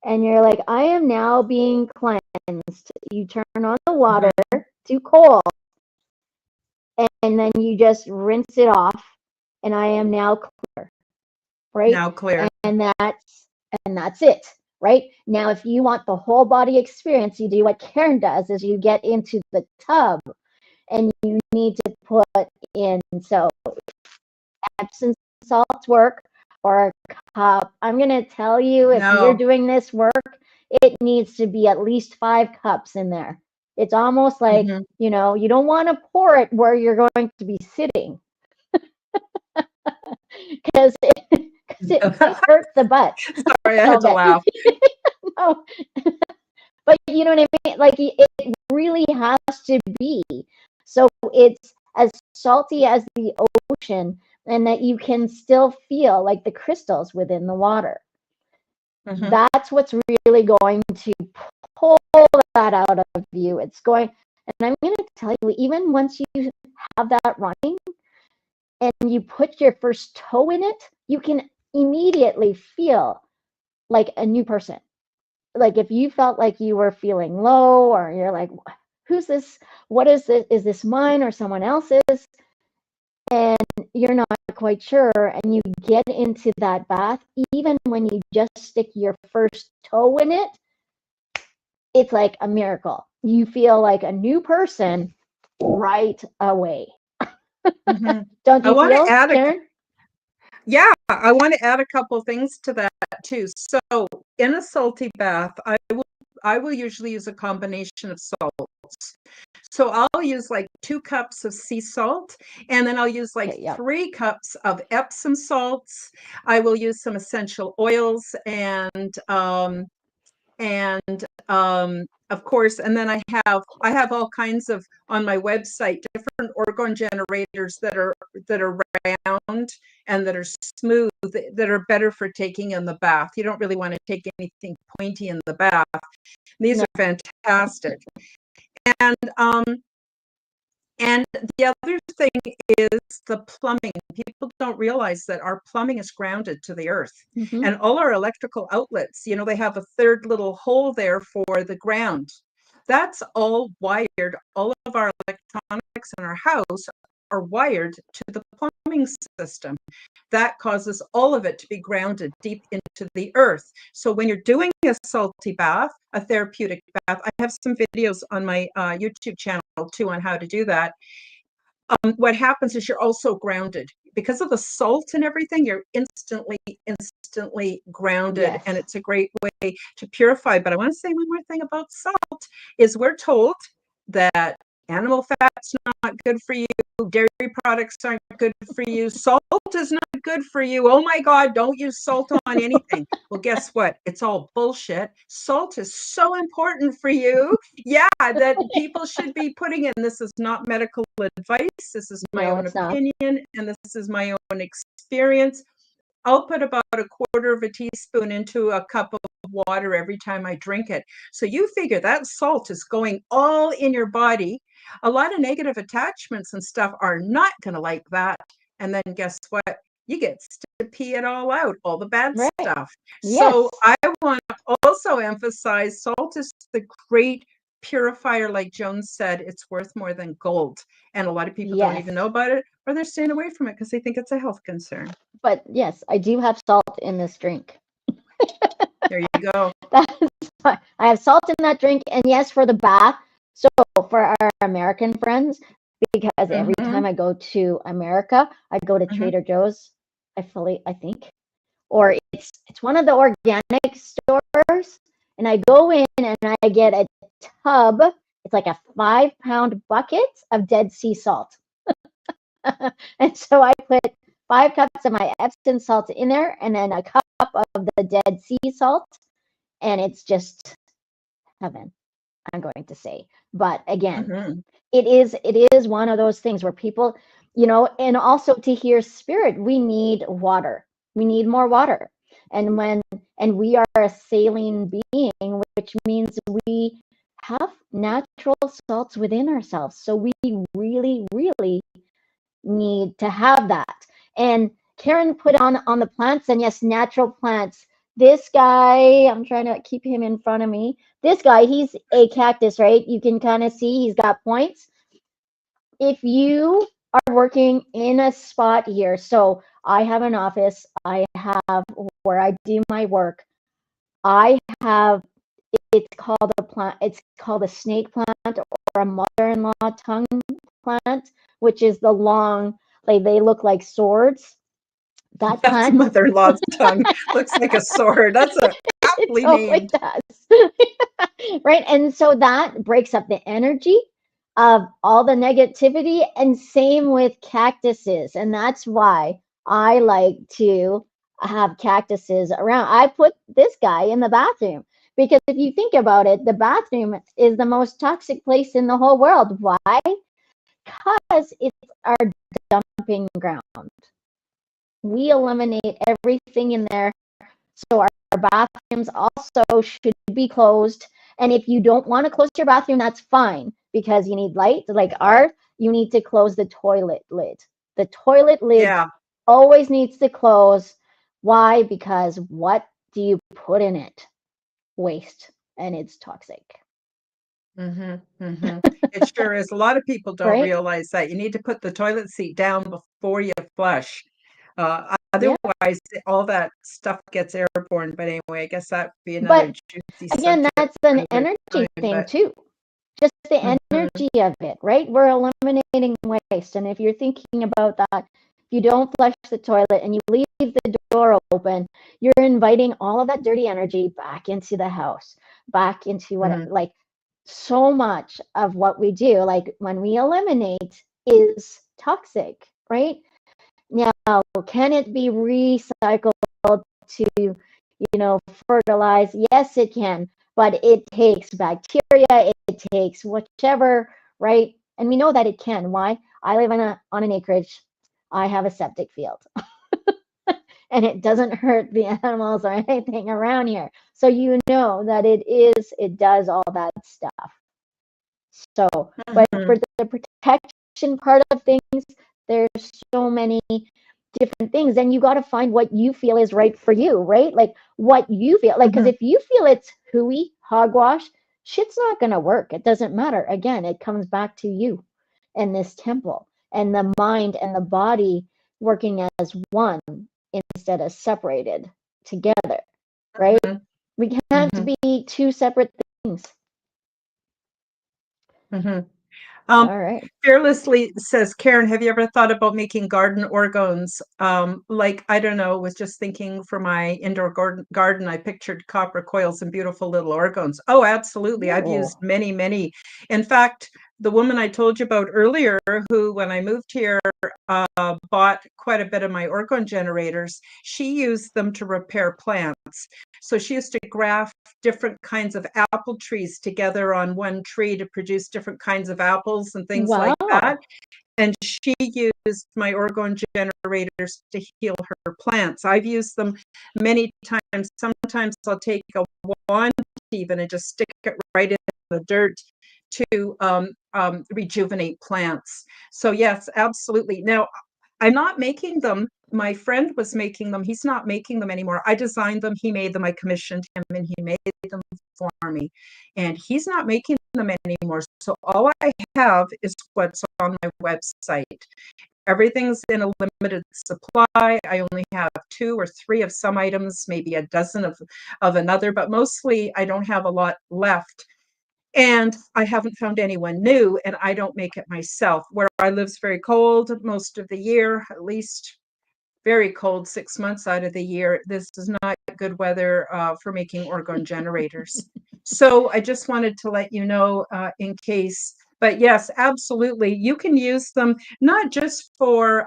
Speaker 2: and you're like, I am now being cleansed. You turn on the water
Speaker 1: Mhm.
Speaker 2: to cold, and then you just rinse it off, and I am now clear, right?
Speaker 1: Now clear.
Speaker 2: And that's it, right? Now, if you want the whole body experience, you do what Karen does: is you get into the tub, and you need to put in, so Epsom salts work, or a cup. I'm gonna tell you, if you're
Speaker 1: No.
Speaker 2: doing this work, it needs to be at least 5 cups in there. It's almost like,
Speaker 1: Mhm.
Speaker 2: you don't want to pour it where you're going to be sitting, because it might hurt the butt
Speaker 1: Sorry, I
Speaker 2: a
Speaker 1: had
Speaker 2: little
Speaker 1: to
Speaker 2: bit.
Speaker 1: laugh.
Speaker 2: No, but you know what I mean? Like, it really has to be. So it's as salty as the ocean, and that you can still feel like the crystals within the water.
Speaker 1: Mhm.
Speaker 2: That's what's really going to pull that out of you. It's going, and I'm going to tell you, even once you have that running, and you put your first toe in it, you can immediately feel like a new person. Like if you felt like you were feeling low, or you're like, who's this? What is this? Is this mine or someone else's? And you're not quite sure, and you get into that bath, even when you just stick your first toe in it, it's like a miracle. You feel like a new person right away.
Speaker 1: Mhm.
Speaker 2: Don't
Speaker 1: I
Speaker 2: you
Speaker 1: want to
Speaker 2: feel,
Speaker 1: add
Speaker 2: Karen?
Speaker 1: yeah, I want to add a couple things to that too. So in a salty bath, I will usually use a combination of salts. So I'll use like 2 cups of sea salt, and then I'll use like
Speaker 2: Okay, yeah.
Speaker 1: 3 cups of Epsom salts. I will use some essential oils and of course, and then I have all kinds of on my website different orgone generators that are round and that are smooth, that are better for taking in the bath. You don't really want to take anything pointy in the bath. These
Speaker 2: No.
Speaker 1: are fantastic. And and the other thing is the plumbing. People don't realize that our plumbing is grounded to the earth.
Speaker 2: Mm-hmm.
Speaker 1: And all our electrical outlets, they have a third little hole there for the ground. That's all wired. All of our electronics in our house are wired to the plumbing system. That causes all of it to be grounded deep into the earth. So when you're doing a salty bath, a therapeutic bath, I have some videos on my YouTube channel too on how to do that. What happens is you're also grounded because of the salt and everything. You're instantly grounded,
Speaker 2: Yes.
Speaker 1: and it's a great way to purify. But I want to say one more thing about salt is we're told that animal fat's not good for you, dairy products aren't good for you, salt is not good for you. Oh my God, don't use salt on anything. Well, guess what? It's all bullshit. Salt is so important for you. Yeah, that people should be putting in. This is not medical advice. This is my
Speaker 2: No,
Speaker 1: own
Speaker 2: it's not.
Speaker 1: opinion, and this is my own experience. I'll put about a quarter of a teaspoon into a cup of water every time I drink it. So you figure that salt is going all in your body. A lot of negative attachments and stuff are not going to like that. And then guess what? You get to pee it all out, all the bad
Speaker 2: Right.
Speaker 1: stuff.
Speaker 2: Yes.
Speaker 1: So I want to also emphasize salt is the great purifier. Like Joan said, it's worth more than gold. And a lot of people don't
Speaker 2: Yes.
Speaker 1: even know about it, or they're staying away from it because they think it's a health concern.
Speaker 2: But yes, I do have salt in this drink.
Speaker 1: There you go.
Speaker 2: That's fine. I have salt in that drink, and yes, for the bath. So for our American friends, because every time I go to America, I go to Trader Joe's. I think, or it's one of the organic stores, and I go in and I get a tub. It's like a 5-pound bucket of dead sea salt, and so I put 5 cups of my Epsom salt in there, and then a cup of the dead sea salt, and it's just heaven, I'm going to say. But again, it is one of those things where people, and also to hear spirit, we need water. We need more water. And we are a saline being, which means we have natural salts within ourselves. So we really, really need to have that. And Karen put on the plants, and yes, natural plants. This guy, I'm trying to keep him in front of me. This guy, he's a cactus, right? You can kind of see he's got points. If you are working in a spot here, so I have an office, I have where I do my work. I have, it's called a plant, it's called a snake plant or a mother-in-law tongue plant, which is the long, like they look like swords. That
Speaker 1: That's
Speaker 2: plant,
Speaker 1: mother-in-law's tongue. Looks like a sword. That's a aptly
Speaker 2: it totally
Speaker 1: named.
Speaker 2: does. Right. And so that breaks up the energy of all the negativity, and same with cactuses. And that's why I like to have cactuses around. I put this guy in the bathroom because if you think about it, the bathroom is the most toxic place in the whole world. Why? Because it's our dumping ground. We eliminate everything in there. So our bathrooms also should be closed. And if you don't want to close your bathroom, that's fine, because you need light. Like ours, you need to close the toilet lid. The toilet lid
Speaker 1: Yeah.
Speaker 2: always needs to close. Why? Because what do you put in it? Waste, and it's toxic.
Speaker 1: It sure is. A lot of people don't
Speaker 2: Right?
Speaker 1: realize that you need to put the toilet seat down before you flush.
Speaker 2: Yeah.
Speaker 1: Otherwise, all that stuff gets airborne. But anyway, I guess that would be another
Speaker 2: But
Speaker 1: juicy
Speaker 2: again,
Speaker 1: subject
Speaker 2: that's
Speaker 1: for
Speaker 2: an
Speaker 1: another
Speaker 2: energy
Speaker 1: time.
Speaker 2: thing
Speaker 1: But
Speaker 2: too. Just the
Speaker 1: mhm,
Speaker 2: energy of it, right? We're eliminating waste. And if you're thinking about that, if you don't flush the toilet and you leave the door open, you're inviting all of that dirty energy back into the house, back into what,
Speaker 1: mhm,
Speaker 2: like, so much of what we do, like when we eliminate, is toxic, right? Now, can it be recycled to, fertilize? Yes, it can, but it takes bacteria, it takes whichever, right? And we know that it can. Why? I live on an acreage. I have a septic field. And it doesn't hurt the animals or anything around here. So you know that it does all that stuff. So, but for
Speaker 1: mhm,
Speaker 2: the protection part of things, there's so many different things, and you got to find what you feel is right for you, right? Like what you feel like, because
Speaker 1: mhm,
Speaker 2: if you feel it's hooey, hogwash, shit's not going to work. It doesn't matter. Again, it comes back to you and this temple and the mind and the body working as one instead of separated together, right?
Speaker 1: mhm,
Speaker 2: We can't
Speaker 1: mhm,
Speaker 2: be two separate things.
Speaker 1: mhm.
Speaker 2: All right.
Speaker 1: Fearlessly says, Karen, have you ever thought about making garden organs? Like, I don't know, was just thinking for my indoor garden, I pictured copper coils and beautiful little organs. Oh, absolutely. I've used
Speaker 2: Oh,
Speaker 1: many, many. In fact, the woman I told you about earlier, who, when I moved here, bought quite a bit of my organ generators, she used them to repair plants. So she used to graft different kinds of apple trees together on one tree to produce different kinds of apples and things like that.
Speaker 2: wow.
Speaker 1: And she used my orgone generators to heal her plants. I've used them many times. Sometimes I'll take a wand even and just stick it right in the dirt to rejuvenate plants. So yes, absolutely. Now, I'm not making them. My friend was making them. He's not making them anymore. I designed them. He made them. I commissioned him and he made them for me. And he's not making them anymore. So all I have is what's on my website. Everything's in a limited supply. I only have 2 or 3 of some items, maybe a dozen of another, but mostly I don't have a lot left. And I haven't found anyone new, and I don't make it myself. Where I live's very cold most of the year, at least very cold 6 months out of the year. This is not good weather for making orgone generators. So I just wanted to let you know in case. But yes, absolutely. You can use them not just for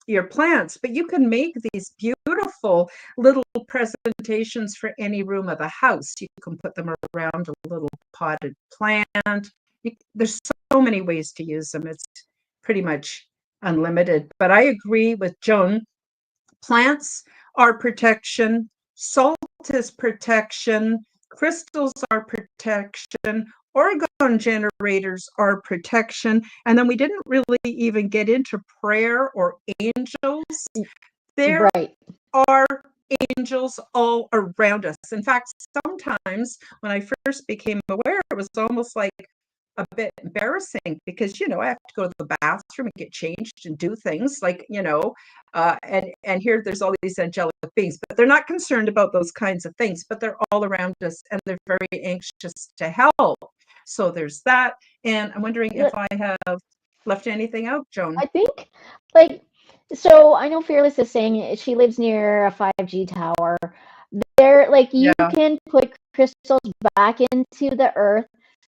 Speaker 1: your plants, but you can make these beautiful little presentations for any room of the house. You can put them around a little potted plant. There's so many ways to use them. It's pretty much unlimited. But I agree with Joan. Plants are protection, salt is protection, crystals are protection, orgone generators are protection. And then we didn't really even get into prayer or angels. There
Speaker 2: Right.
Speaker 1: are angels all around us. In fact, sometimes when I first became aware, it was almost like a bit embarrassing because I have to go to the bathroom and get changed and do things like and here there's all these angelic beings, but they're not concerned about those kinds of things, but they're all around us and they're very anxious to help. So there's that, and I'm wondering if I have left anything out, Joan.
Speaker 2: I think, like, so I know Fearless is saying she lives near a 5G tower. There, like, you
Speaker 1: Yeah.
Speaker 2: can put crystals back into the earth.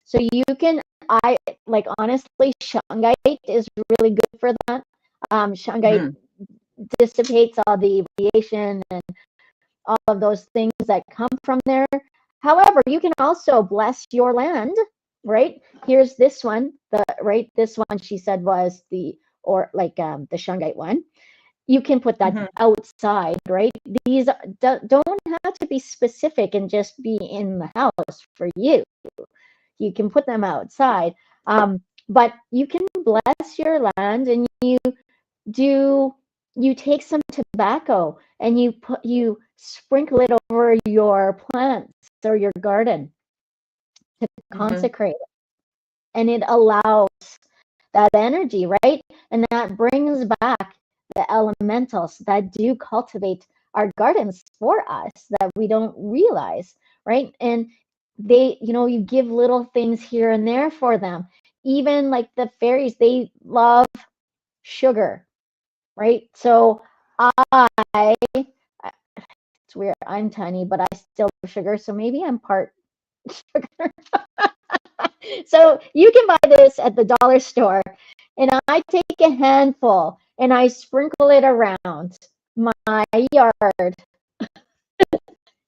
Speaker 2: So you can, I like, honestly, shungite is really good for that. Shungite
Speaker 1: Mm-hmm.
Speaker 2: dissipates all the radiation and all of those things that come from there. However, you can also bless your land, right? Here's this one, this one she said was the shungite one. You can put that
Speaker 1: Mm-hmm.
Speaker 2: outside, right? These don't have to be specific and just be in the house for you. You can put them outside. But you can bless your land, and do you take some tobacco and you sprinkle it over your plants or your garden to consecrate it, and it allows that energy, right? And that brings back the elementals that do cultivate our gardens for us that we don't realize, right? And they, you give little things here and there for them. Even like the fairies, they love sugar, right? So I, it's weird, I'm tiny, but I still love sugar. So maybe I'm part sugar. So you can buy this at the dollar store, and I take a handful and I sprinkle it around my yard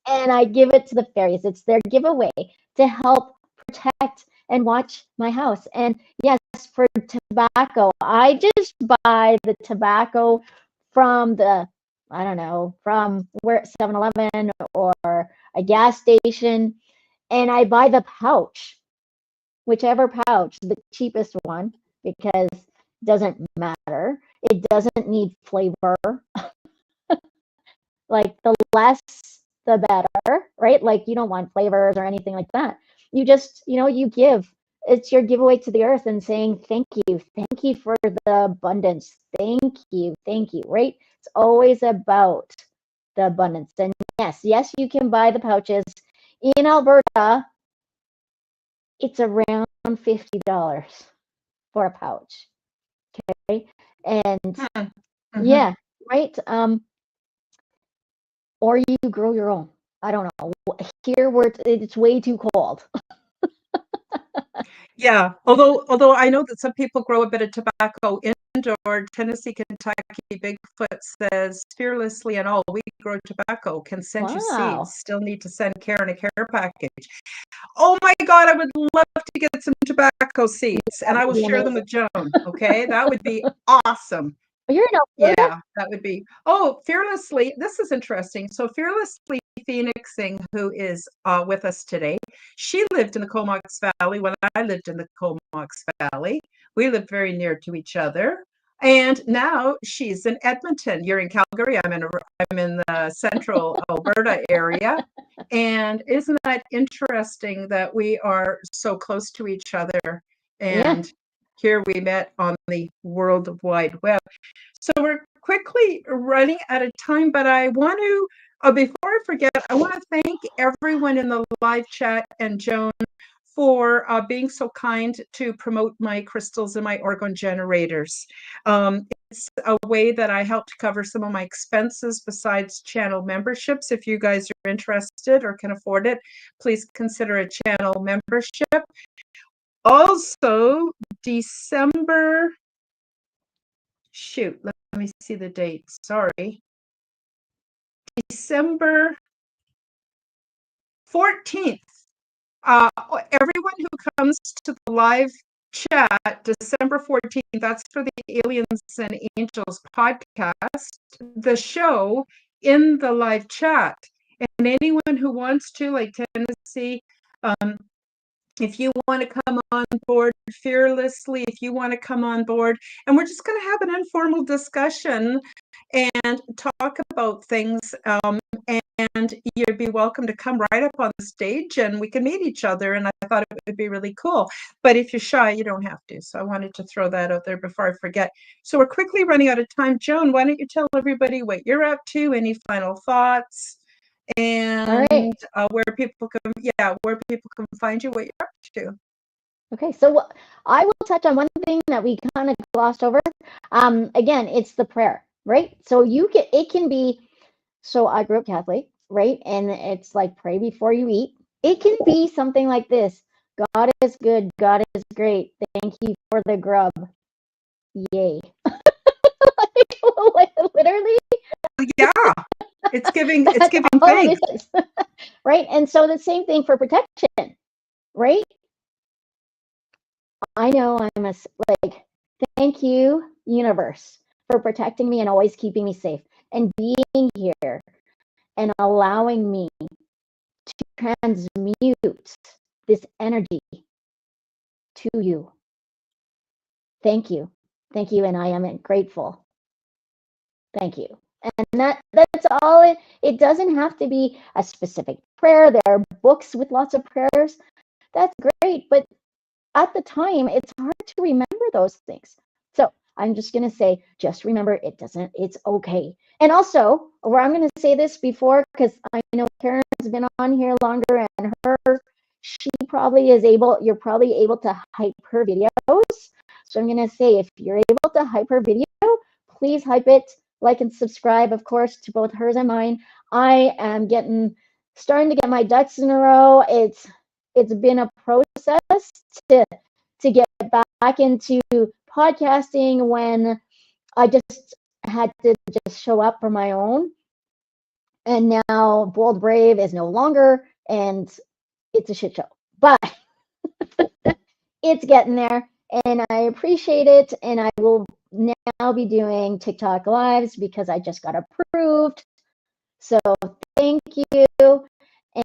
Speaker 2: and I give it to the fairies. It's their giveaway to help protect and watch my house. And yes, for tobacco, I just buy the tobacco from I don't know, from where 7-Eleven or a gas station, and I buy the pouch, whichever pouch, the cheapest one, because it doesn't matter. It doesn't need flavor. Like the less, the better, right? Like you don't want flavors or anything like that. You just, you give. It's your giveaway to the earth and saying thank you for the abundance, thank you, right? It's always about the abundance. And yes, you can buy the pouches. In Alberta, it's around $50 for a pouch. Okay. And yeah, right. Or you grow your own. I don't know. Here where it's way too cold.
Speaker 1: Yeah, although I know that some people grow a bit of tobacco indoor. Tennessee, Kentucky, Bigfoot says fearlessly and all, we grow tobacco, can send you seeds.
Speaker 2: Wow.
Speaker 1: Still need to send Karen a care package. Oh my God, I would love to get some tobacco seeds, and
Speaker 2: That
Speaker 1: I will
Speaker 2: would be
Speaker 1: share them
Speaker 2: amazing.
Speaker 1: with Joan. Okay, that would be awesome.
Speaker 2: You're in Alberta?
Speaker 1: Yeah, that would be. Oh, fearlessly. This is interesting. So, fearlessly Phoenixing, who is with us today, she lived in the Comox Valley when I lived in the Comox Valley. We lived very near to each other. And now she's in Edmonton. You're in Calgary. I'm in the central Alberta area. And isn't that interesting that we are so close to each other?
Speaker 2: Yeah.
Speaker 1: And here we met on the World Wide Web. So we're quickly running out of time, but I want to, before I forget, I want to thank everyone in the live chat and Joan for being so kind to promote my crystals and my orgone generators. It's a way that I help to cover some of my expenses besides channel memberships. If you guys are interested or can afford it, please consider a channel membership. Also, December, shoot, let me see the date. Sorry. December 14th. Everyone who comes to the live chat, December 14th, that's for the Aliens and Angels podcast, the show in the live chat. And anyone who wants to, like Tennessee, if you want to come on board fearlessly, if you want to come on board, and we're just going to have an informal discussion and talk about things. And you'd be welcome to come right up on the stage and we can meet each other. And I thought it would be really cool. But if you're shy, you don't have to. So I wanted to throw that out there before I forget. So we're quickly running out of time. Joan, why don't you tell everybody what you're up to? Any final thoughts? And
Speaker 2: Right.
Speaker 1: where people can find you, what you're up to.
Speaker 2: Okay, so I will touch on one thing that we kind of glossed over. Again, it's the prayer, right? So it can be, so I grew up Catholic, right? And it's like pray before you eat. It can be something like this: God is good, God is great. Thank you for the grub. Yay. Literally.
Speaker 1: Yeah, it's giving
Speaker 2: All
Speaker 1: thanks.
Speaker 2: it is. Right? And so the same thing for protection, right? I know like, thank you, universe, for protecting me and always keeping me safe and being here and allowing me to transmute this energy to you. Thank you. Thank you. And I am grateful. Thank you. And that's all. It doesn't have to be a specific prayer. There are books with lots of prayers. That's great, but at the time, it's hard to remember those things. So I'm just going to say, just remember it's okay. And also, where I'm going to say this before, because I know Karen's been on here longer and you're probably able to hype her videos. So I'm going to say, if you're able to hype her video, please hype it, like and subscribe, of course, to both hers and mine. I am starting to get my ducks in a row. It's been a process to get back into podcasting when I just had to just show up for my own. And now Bold Brave is no longer, and it's a shit show. But it's getting there, and I appreciate it. And I will now be doing TikTok lives because I just got approved. So thank you.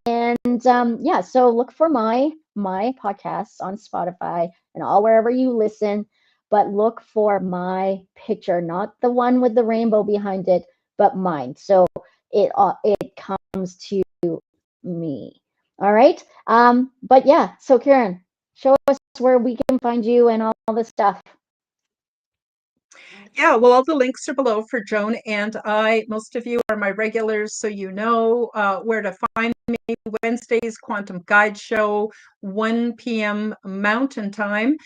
Speaker 2: And yeah, so look for my podcasts on Spotify and all wherever you listen, but look for my picture, not the one with the rainbow behind it, but mine. So it comes to me. All right. But yeah, so Karen, show us where we can find you and all this stuff.
Speaker 1: Yeah, well, all the links are below for Joan and I. Most of you are my regulars, so you know where to find me. Wednesdays, Quantum Guide Show, 1 p.m. Mountain Time.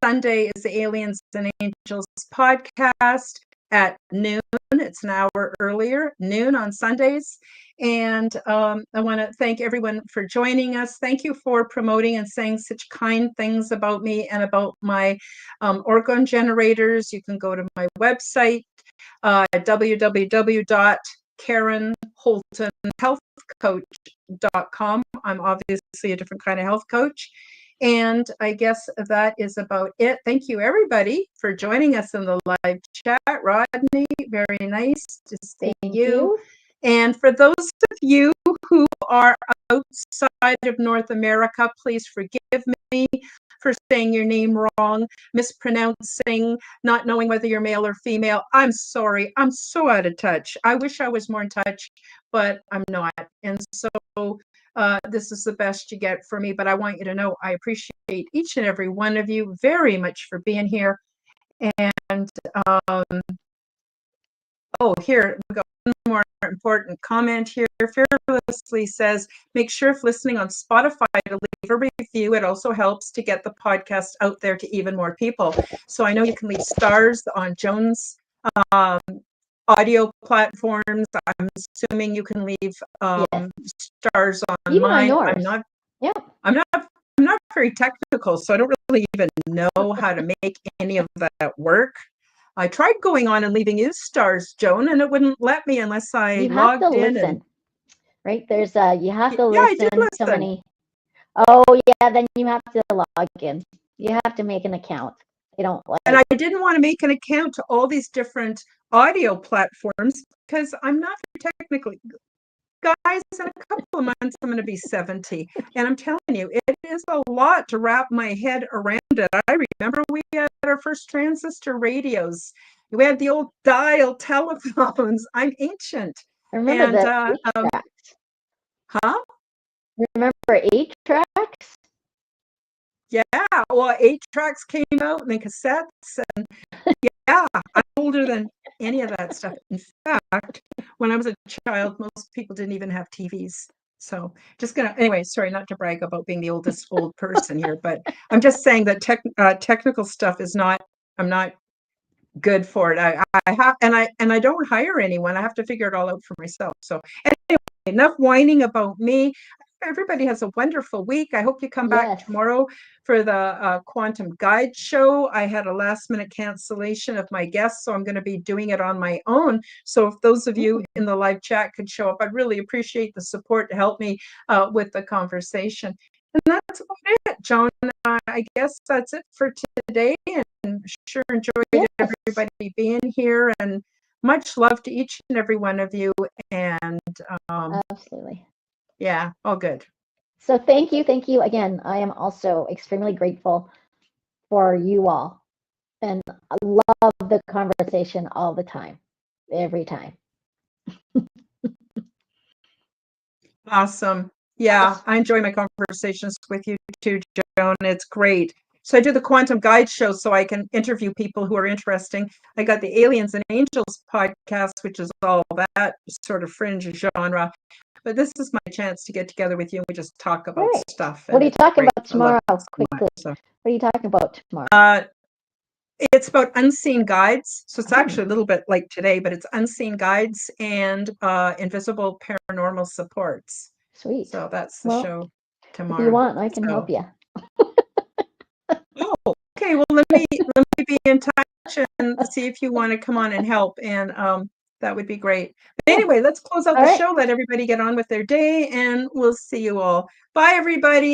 Speaker 1: Sunday is the Aliens and Angels podcast at noon. It's an hour earlier, noon on Sundays. And I want to thank everyone for joining us. Thank you for promoting and saying such kind things about me and about my organ generators. You can go to my website, www.karenholtonhealthcoach.com. I'm obviously a different kind of health coach. And I guess that is about it. Thank you, everybody, for joining us in the live chat. Rodney, very nice to see you. And for those of you who are outside of North America, please forgive me for saying your name wrong, mispronouncing, not knowing whether you're male or female. I'm sorry. I'm so out of touch. I wish I was more in touch, but I'm not. And so this is the best you get for me. But I want you to know I appreciate each and every one of you very much for being here. And here we go. One more important comment here. Fearlessly says, make sure if listening on Spotify to leave a review. It also helps to get the podcast out there to even more people. So I know you can leave stars on Joan's audio platforms. I'm assuming you can leave stars on
Speaker 2: even
Speaker 1: mine.
Speaker 2: On yours.
Speaker 1: I'm not very technical, so I don't really even know how to make any of that work. I tried going on and leaving you stars, Joan, and it wouldn't let me unless I logged in.
Speaker 2: Listen. Right? There's you have to listen.
Speaker 1: I did listen.
Speaker 2: So many. Oh yeah, then you have to log in. You have to make an account. They don't like.
Speaker 1: And I didn't want to make an account to all these different audio platforms because I'm not technically. Guys, in a couple of months, I'm going to be 70. And I'm telling you, it is a lot to wrap my head around it. I remember we had our first transistor radios. We had the old dial telephones. I'm ancient.
Speaker 2: I remember the 8-tracks.
Speaker 1: Huh?
Speaker 2: Remember 8-tracks?
Speaker 1: Yeah, well, 8-tracks came out and then cassettes. And yeah, I'm older than any of that stuff. In fact, when I was a child, most people didn't even have TVs. So anyway, sorry, not to brag about being the oldest old person here, but I'm just saying that technical stuff I'm not good for it. I don't hire anyone. I have to figure it all out for myself. So anyway, enough whining about me. Everybody has a wonderful week. I hope you come back tomorrow for the Quantum Guide Show. I had a last minute cancellation of my guests, so I'm going to be doing it on my own. So if those of you in the live chat could show up, I'd really appreciate the support to help me with the conversation. And that's about it, Joan. I guess that's it for today. And sure enjoyed everybody being here. And much love to each and every one of you. And
Speaker 2: absolutely.
Speaker 1: Yeah, all good.
Speaker 2: So thank you again. I am also extremely grateful for you all and I love the conversation all the time. every time.
Speaker 1: Awesome. Yeah, I enjoy my conversations with you too, Joan. It's great. So I do the Quantum Guide show so I can interview people who are interesting. I got the Aliens and Angels podcast, which is all that sort of fringe genre. But this is my chance to get together with you and we just talk about
Speaker 2: Great.
Speaker 1: stuff.
Speaker 2: What
Speaker 1: And
Speaker 2: are you
Speaker 1: it's
Speaker 2: talking
Speaker 1: great.
Speaker 2: about
Speaker 1: I love
Speaker 2: tomorrow?
Speaker 1: it so much.
Speaker 2: Quickly.
Speaker 1: So,
Speaker 2: What are you talking about tomorrow?
Speaker 1: it's about unseen guides. So it's
Speaker 2: Oh.
Speaker 1: actually a little bit like today, but it's unseen guides and invisible paranormal supports.
Speaker 2: Sweet.
Speaker 1: So that's the
Speaker 2: Well,
Speaker 1: show tomorrow.
Speaker 2: if you want, I can
Speaker 1: So,
Speaker 2: help you.
Speaker 1: oh, okay. Well, let me be in touch and see if you want to come on and help. And that would be great. But anyway, let's close out
Speaker 2: All
Speaker 1: the
Speaker 2: right.
Speaker 1: show. Let everybody get on with their day, and we'll see you all. Bye, everybody.